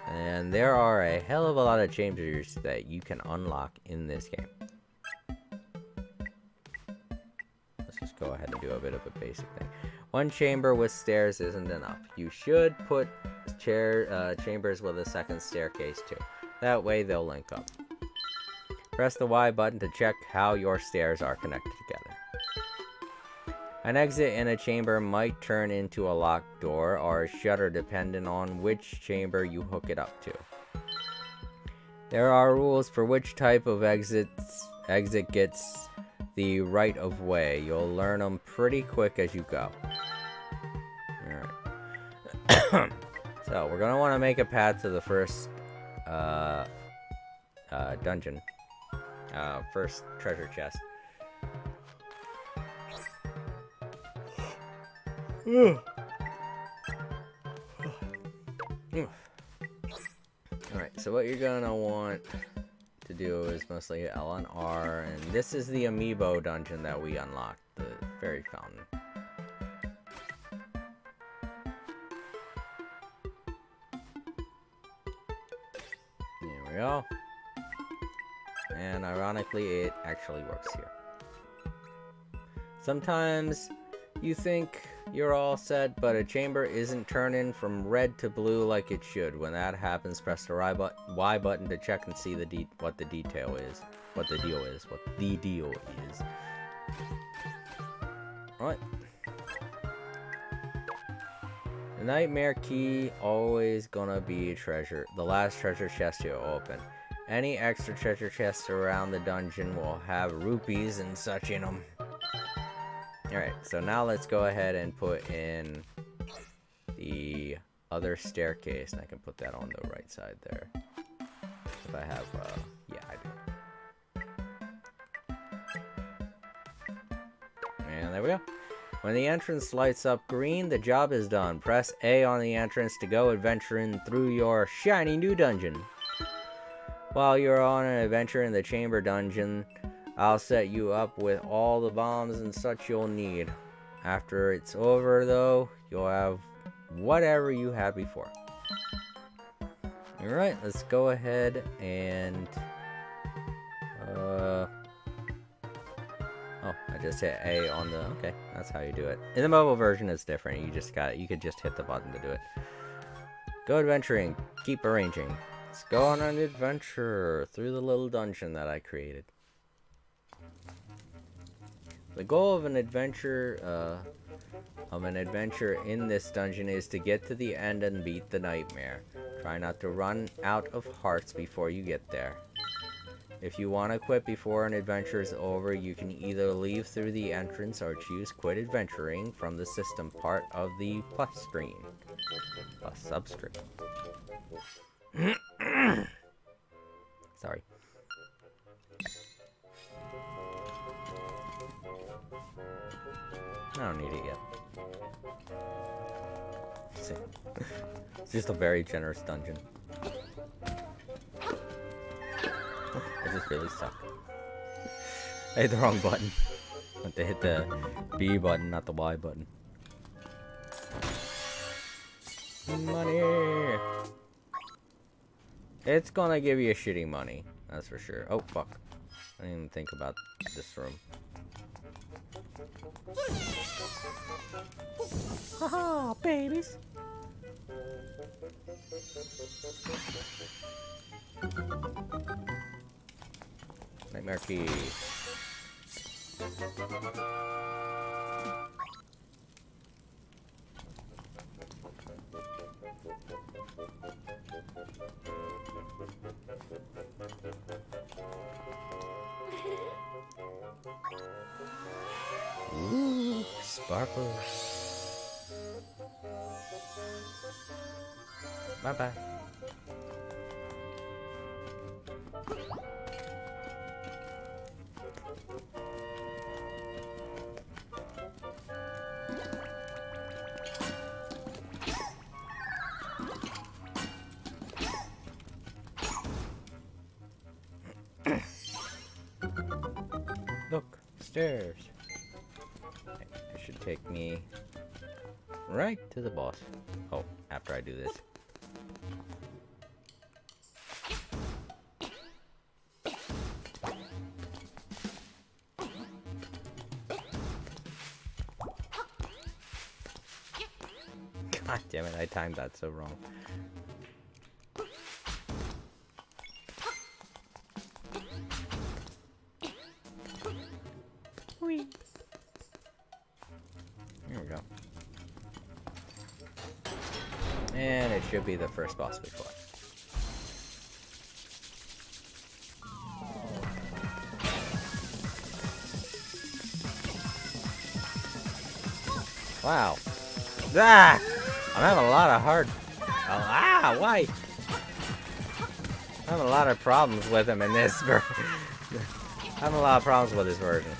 And there are a hell of a lot of chambers that you can unlock in this game. Let's just go ahead and do a bit of a basic thing. One chamber with stairs isn't enough. You should put chambers with a second staircase too. That way they'll link up. Press the Y button to check how your stairs are connected together. An exit in a chamber might turn into a locked door or a shutter depending on which chamber you hook it up to. There are rules for which type of exit gets the right of way. You'll learn them pretty quick as you go. Alright. So, we're going to want to make a path to the first dungeon. First treasure chest. Alright, so what you're gonna want to do is mostly L and R, and this is the amiibo dungeon that we unlocked, the fairy fountain. Here we go. And ironically, it actually works here. Sometimes you think you're all set, but a chamber isn't turning from red to blue like it should. When that happens, press the Y button to check and see what the deal is. Alright. The nightmare key always gonna be a treasure. The last treasure chest you open. Any extra treasure chests around the dungeon will have rupees and such in them. Alright, so now let's go ahead and put in the other staircase. And I can put that on the right side there. If I have, yeah, I do. And there we go. When the entrance lights up green, the job is done. Press A on the entrance to go adventuring through your shiny new dungeon. While you're on an adventure in the chamber dungeon, I'll set you up with all the bombs and such you'll need. After it's over, though, you'll have whatever you had before. Alright, let's go ahead and... Oh, I just hit A on the... Okay, that's how you do it. In the mobile version, it's different. You could just hit the button to do it. Go adventuring. Keep arranging. Let's go on an adventure through the little dungeon that I created. The goal of an adventure in this dungeon is to get to the end and beat the nightmare. Try not to run out of hearts before you get there. If you want to quit before an adventure is over, you can either leave through the entrance or choose quit adventuring from the system part of the plus screen. Plus subscreen. Sorry. I don't need it yet. It's just a very generous dungeon. I just really suck. I hit the wrong button. I have to hit the B button, not the Y button. Money! It's gonna give you shitty money, that's for sure. Oh, fuck. I didn't even think about this room. Haha, babies! Nightmare key. Ooh, sparkles. Bye-bye. Look, stairs. It should take me right to the boss. Oh, after I do this. God damn it, I timed that so wrong. Whee. Here we go. And it should be the first boss before. Wow. Ah! I'm having a lot of why? I'm having a lot of problems with him in this version. I'm having a lot of problems with this version.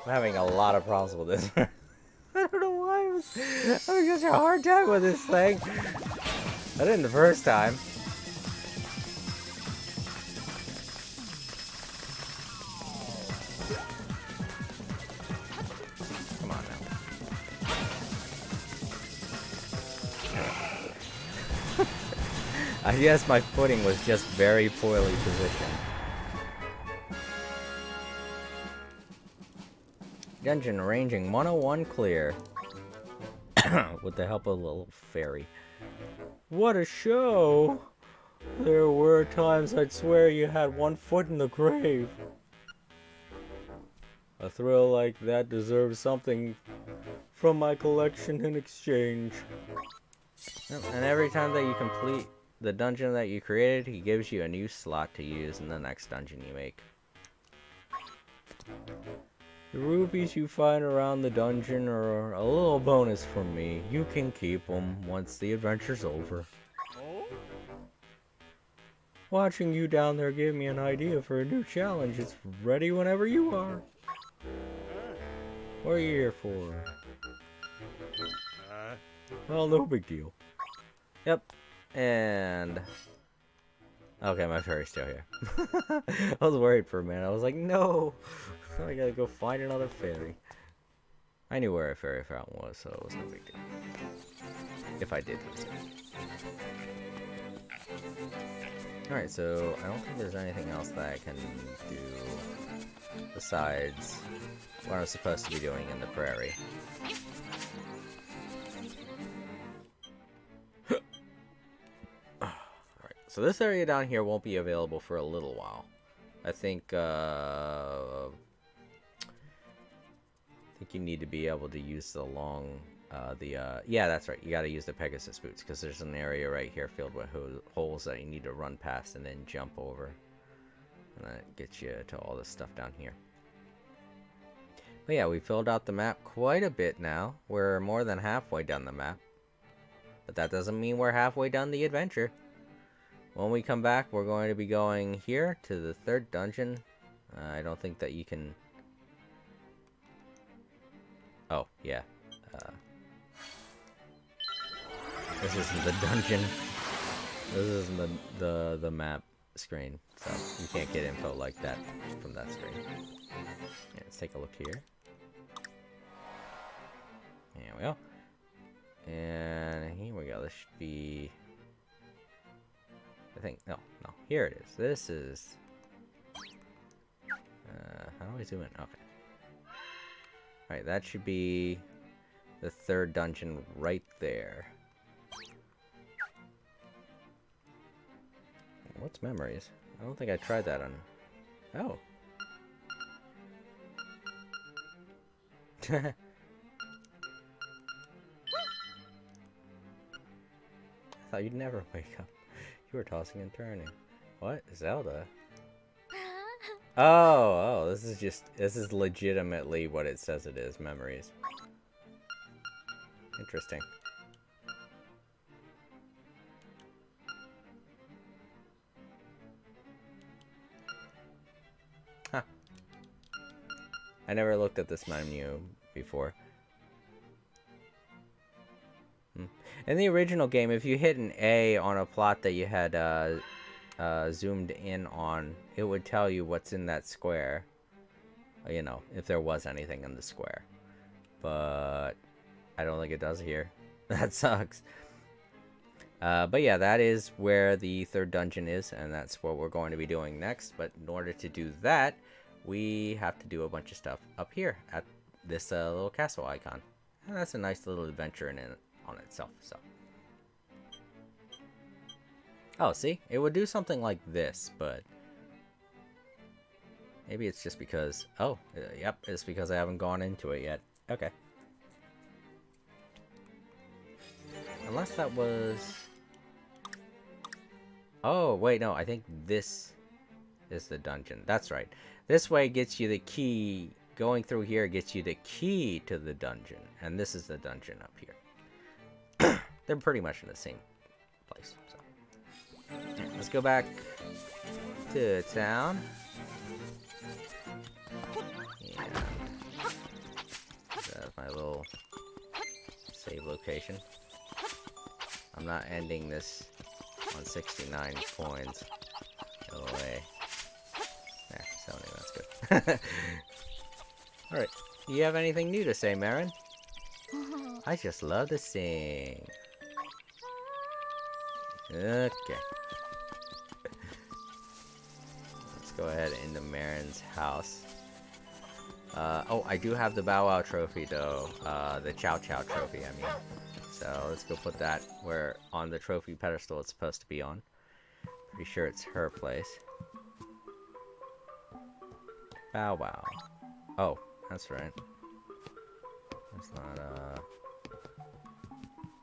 I'm having a lot of problems with this version. I don't know why I'm having such a hard time with this thing. I didn't the first time. I guess my footing was just very poorly positioned. Dungeon ranging 101 clear. With the help of a little fairy. What a show! There were times I'd swear you had one foot in the grave. A thrill like that deserves something from my collection in exchange. And every time that you complete the dungeon that you created, he gives you a new slot to use in the next dungeon you make. The rupees you find around the dungeon are a little bonus from me. You can keep them once the adventure's over. Watching you down there gave me an idea for a new challenge. It's ready whenever you are. What are you here for? Well, no big deal. Yep. And... okay, my fairy's still here. I was worried for a minute. I was like, no! I gotta go find another fairy. I knew where a fairy fountain was, so it was no big deal. If I did lose it. Alright, so I don't think there's anything else that I can do besides what I'm supposed to be doing in the prairie. Alright, so this area down here won't be available for a little while. I think you need to be able to use the long, yeah, that's right. You got to use the Pegasus boots because there's an area right here filled with holes that you need to run past and then jump over. And that gets you to all this stuff down here. But yeah, we filled out the map quite a bit now. We're more than halfway done the map. But that doesn't mean we're halfway done the adventure. When we come back, we're going to be going here to the third dungeon. I don't think that you can... oh, yeah. This isn't the dungeon. This isn't the map screen. So you can't get info like that from that screen. Yeah, let's take a look here. There we go. And here we go. This should be... I think... no. Here it is. This is... how do I zoom in? Okay. Alright, that should be the third dungeon right there. What's memories? I don't think I tried that on... oh. I thought you'd never wake up. You were tossing and turning. What? Zelda? Oh, this is legitimately what it says it is, memories. Interesting. Huh. I never looked at this menu before. In the original game, if you hit an A on a plot that you had zoomed in on, it would tell you what's in that square. You know, if there was anything in the square. But I don't think it does here. That sucks. But yeah, that is where the third dungeon is, and that's what we're going to be doing next. But in order to do that, we have to do a bunch of stuff up here at this little castle icon. And that's a nice little adventure in it on itself. So, oh, see, it would do something like this, but maybe it's just because, oh, yep, it's because I haven't gone into it yet. Okay. Unless that was... oh, wait, no, I think this is the dungeon. That's right. This way gets you the key. Going through here gets you the key to the dungeon. And this is the dungeon up here. They're pretty much in the same place. So, yeah, let's go back to town. And grab my little save location. I'm not ending this on 69 coins. No way. There, 70, that's good. Alright, do you have anything new to say, Marin? I just love to sing. Okay. Let's go ahead into Marin's house. Oh, I do have the Bow Wow trophy, though. The Chow Chow trophy, I mean. So let's go put that where on the trophy pedestal it's supposed to be on. Pretty sure it's her place. Bow Wow. Oh, that's right. It's not,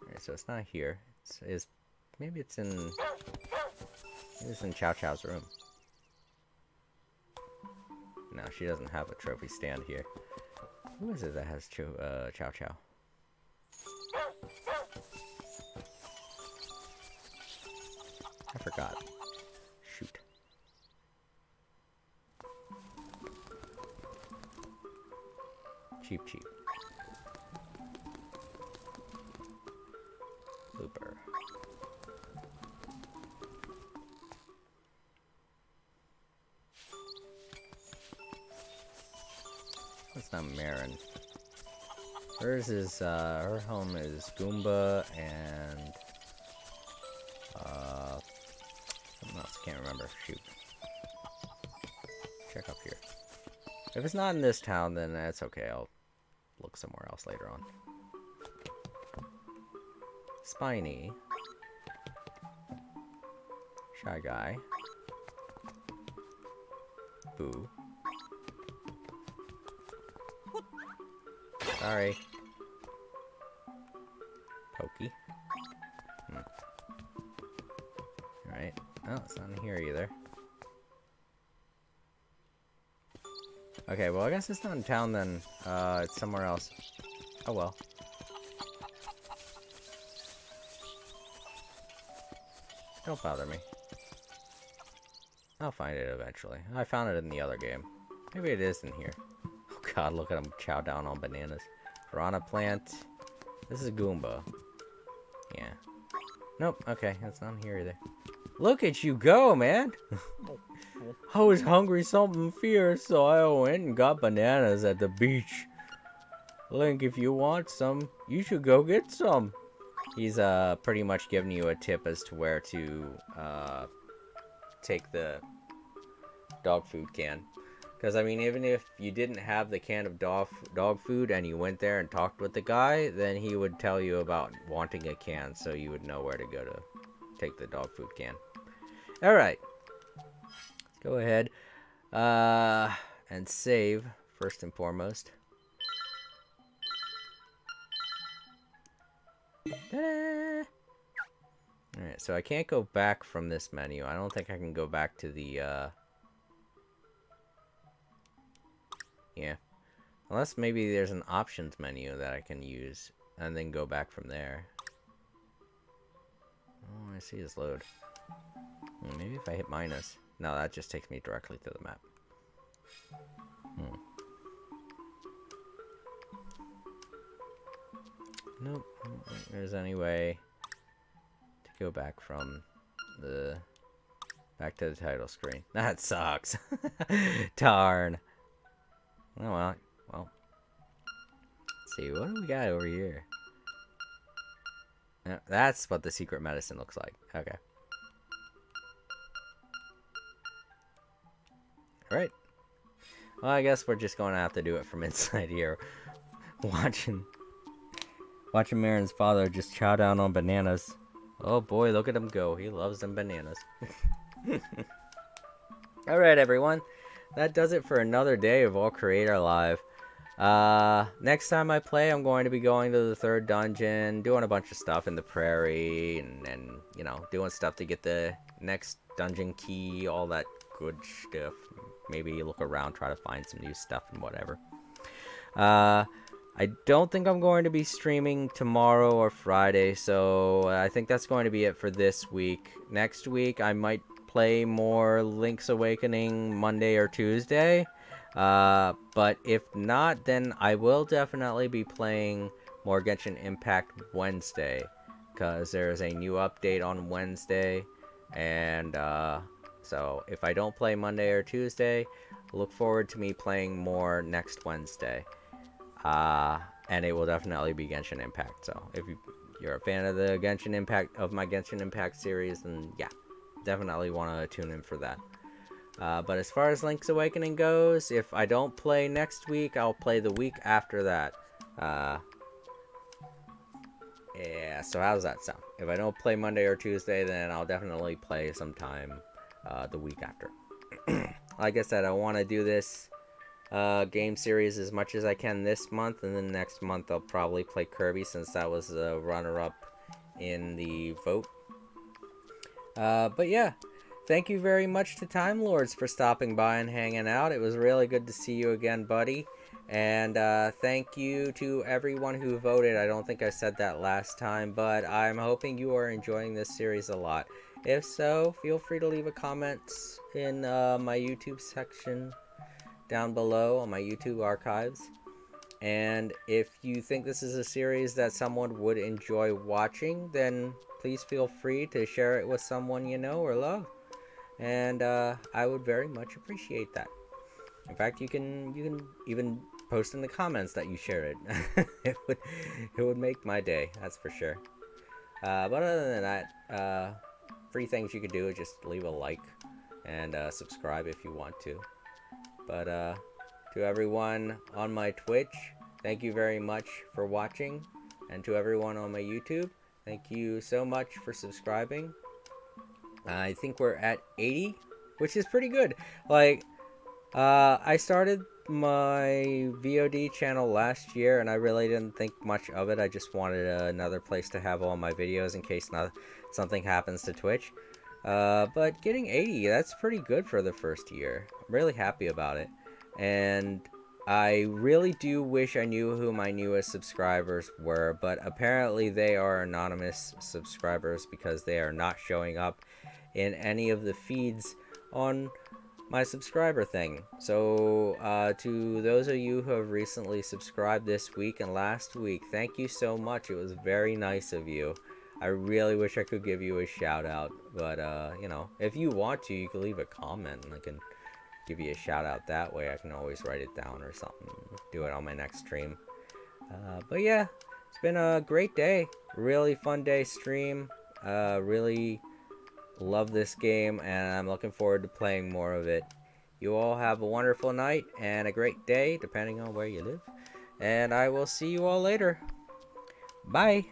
Alright, so it's not here. Maybe it's in Chow Chow's room. No, she doesn't have a trophy stand here. Who is it that has Chow Chow? I forgot. Shoot. Cheap. Looper. That's not Marin. Hers is, her home is Goomba and, something else, can't remember. Shoot. Check up here. If it's not in this town, then that's okay. I'll look somewhere else later on. Spiny. Shy Guy. Boo. Sorry. Pokey. Alright. Oh, it's not in here either. Okay, well, I guess it's not in town then. It's somewhere else. Oh well. Don't bother me. I'll find it eventually. I found it in the other game. Maybe it is in here. Oh god, look at him chow down on bananas. Piranha plant. This is Goomba. Yeah. Nope, okay, that's not in here either. Look at you go, man! I was hungry something fierce, so I went and got bananas at the beach. Link, if you want some, you should go get some. He's pretty much giving you a tip as to where to take the dog food can. Because, I mean, even if you didn't have the can of dog food and you went there and talked with the guy, then he would tell you about wanting a can, so you would know where to go to take the dog food can. Alright. Let's go ahead and save, first and foremost. Ta-da! Alright, so I can't go back from this menu. I don't think I can go back to the, yeah. Unless maybe there's an options menu that I can use and then go back from there. Oh, I see his load. Maybe if I hit minus. No, that just takes me directly to the map. Nope. I don't think there's any way to go back from the... back to the title screen. That sucks. Darn. Oh well. Well. Let's see, what do we got over here? That's what the secret medicine looks like. Okay. Alright. Well, I guess we're just going to have to do it from inside here. Watching Marin's father just chow down on bananas. Oh boy, look at him go. He loves them bananas. Alright, everyone. That does it for another day of All Creator Live. Next time I play, I'm going to be going to the 3rd dungeon, doing a bunch of stuff in the prairie, and you know, doing stuff to get the next dungeon key, all that good stuff. Maybe look around, try to find some new stuff and whatever. I don't think I'm going to be streaming tomorrow or Friday, so I think that's going to be it for this week. Next week, I might play more Link's Awakening Monday or Tuesday. But if not, then I will definitely be playing more Genshin Impact Wednesday, because there's a new update on Wednesday, and so if I don't play Monday or Tuesday, look forward to me playing more next Wednesday, and it will definitely be Genshin Impact. So if you're a fan of the Genshin Impact, of my Genshin Impact series, then yeah, definitely want to tune in for that. But as far as Link's Awakening goes, if I don't play next week, I'll play the week after that. Yeah, so how does that sound? If I don't play Monday or Tuesday, then I'll definitely play sometime the week after. Like I said, I want to do this game series as much as I can this month, and then next month I'll probably play Kirby, since that was the runner-up in the vote. But yeah, thank you very much to Time Lords for stopping by and hanging out. It was really good to see you again, buddy. And thank you to everyone who voted. I don't think I said that last time, but I'm hoping you are enjoying this series a lot. If so, feel free to leave a comment in my YouTube section down below on my YouTube archives. And if you think this is a series that someone would enjoy watching, then please feel free to share it with someone you know or love. And I would very much appreciate that. In fact, you can even post in the comments that you share it. it would make my day, that's for sure. But other than that, free things you could do is just leave a like and subscribe if you want to. But to everyone on my Twitch, thank you very much for watching. And to everyone on my YouTube, thank you so much for subscribing. I think we're at 80, which is pretty good. Like, I started my VOD channel last year, and I really didn't think much of it. I just wanted another place to have all my videos in case something happens to Twitch. But getting 80, that's pretty good for the first year. I'm really happy about it. And I really do wish I knew who my newest subscribers were, but apparently they are anonymous subscribers because they are not showing up in any of the feeds on my subscriber thing. So to those of you who have recently subscribed this week and last week, thank you so much. It was very nice of you. I really wish I could give you a shout out, but you know, if you want to, you can leave a comment and I can give you a shout out that way. I can always write it down or something, do it on my next stream. But yeah, it's been a great day, really fun day stream. Really love this game, and I'm looking forward to playing more of it. You all have a wonderful night and a great day, depending on where you live. And I will see you all later. Bye.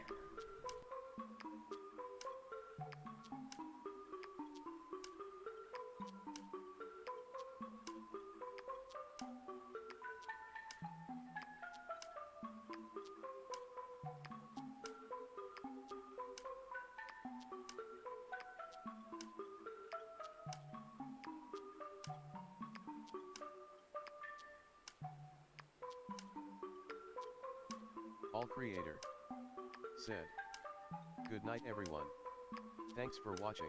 All creator said. Good night everyone. Thanks for watching.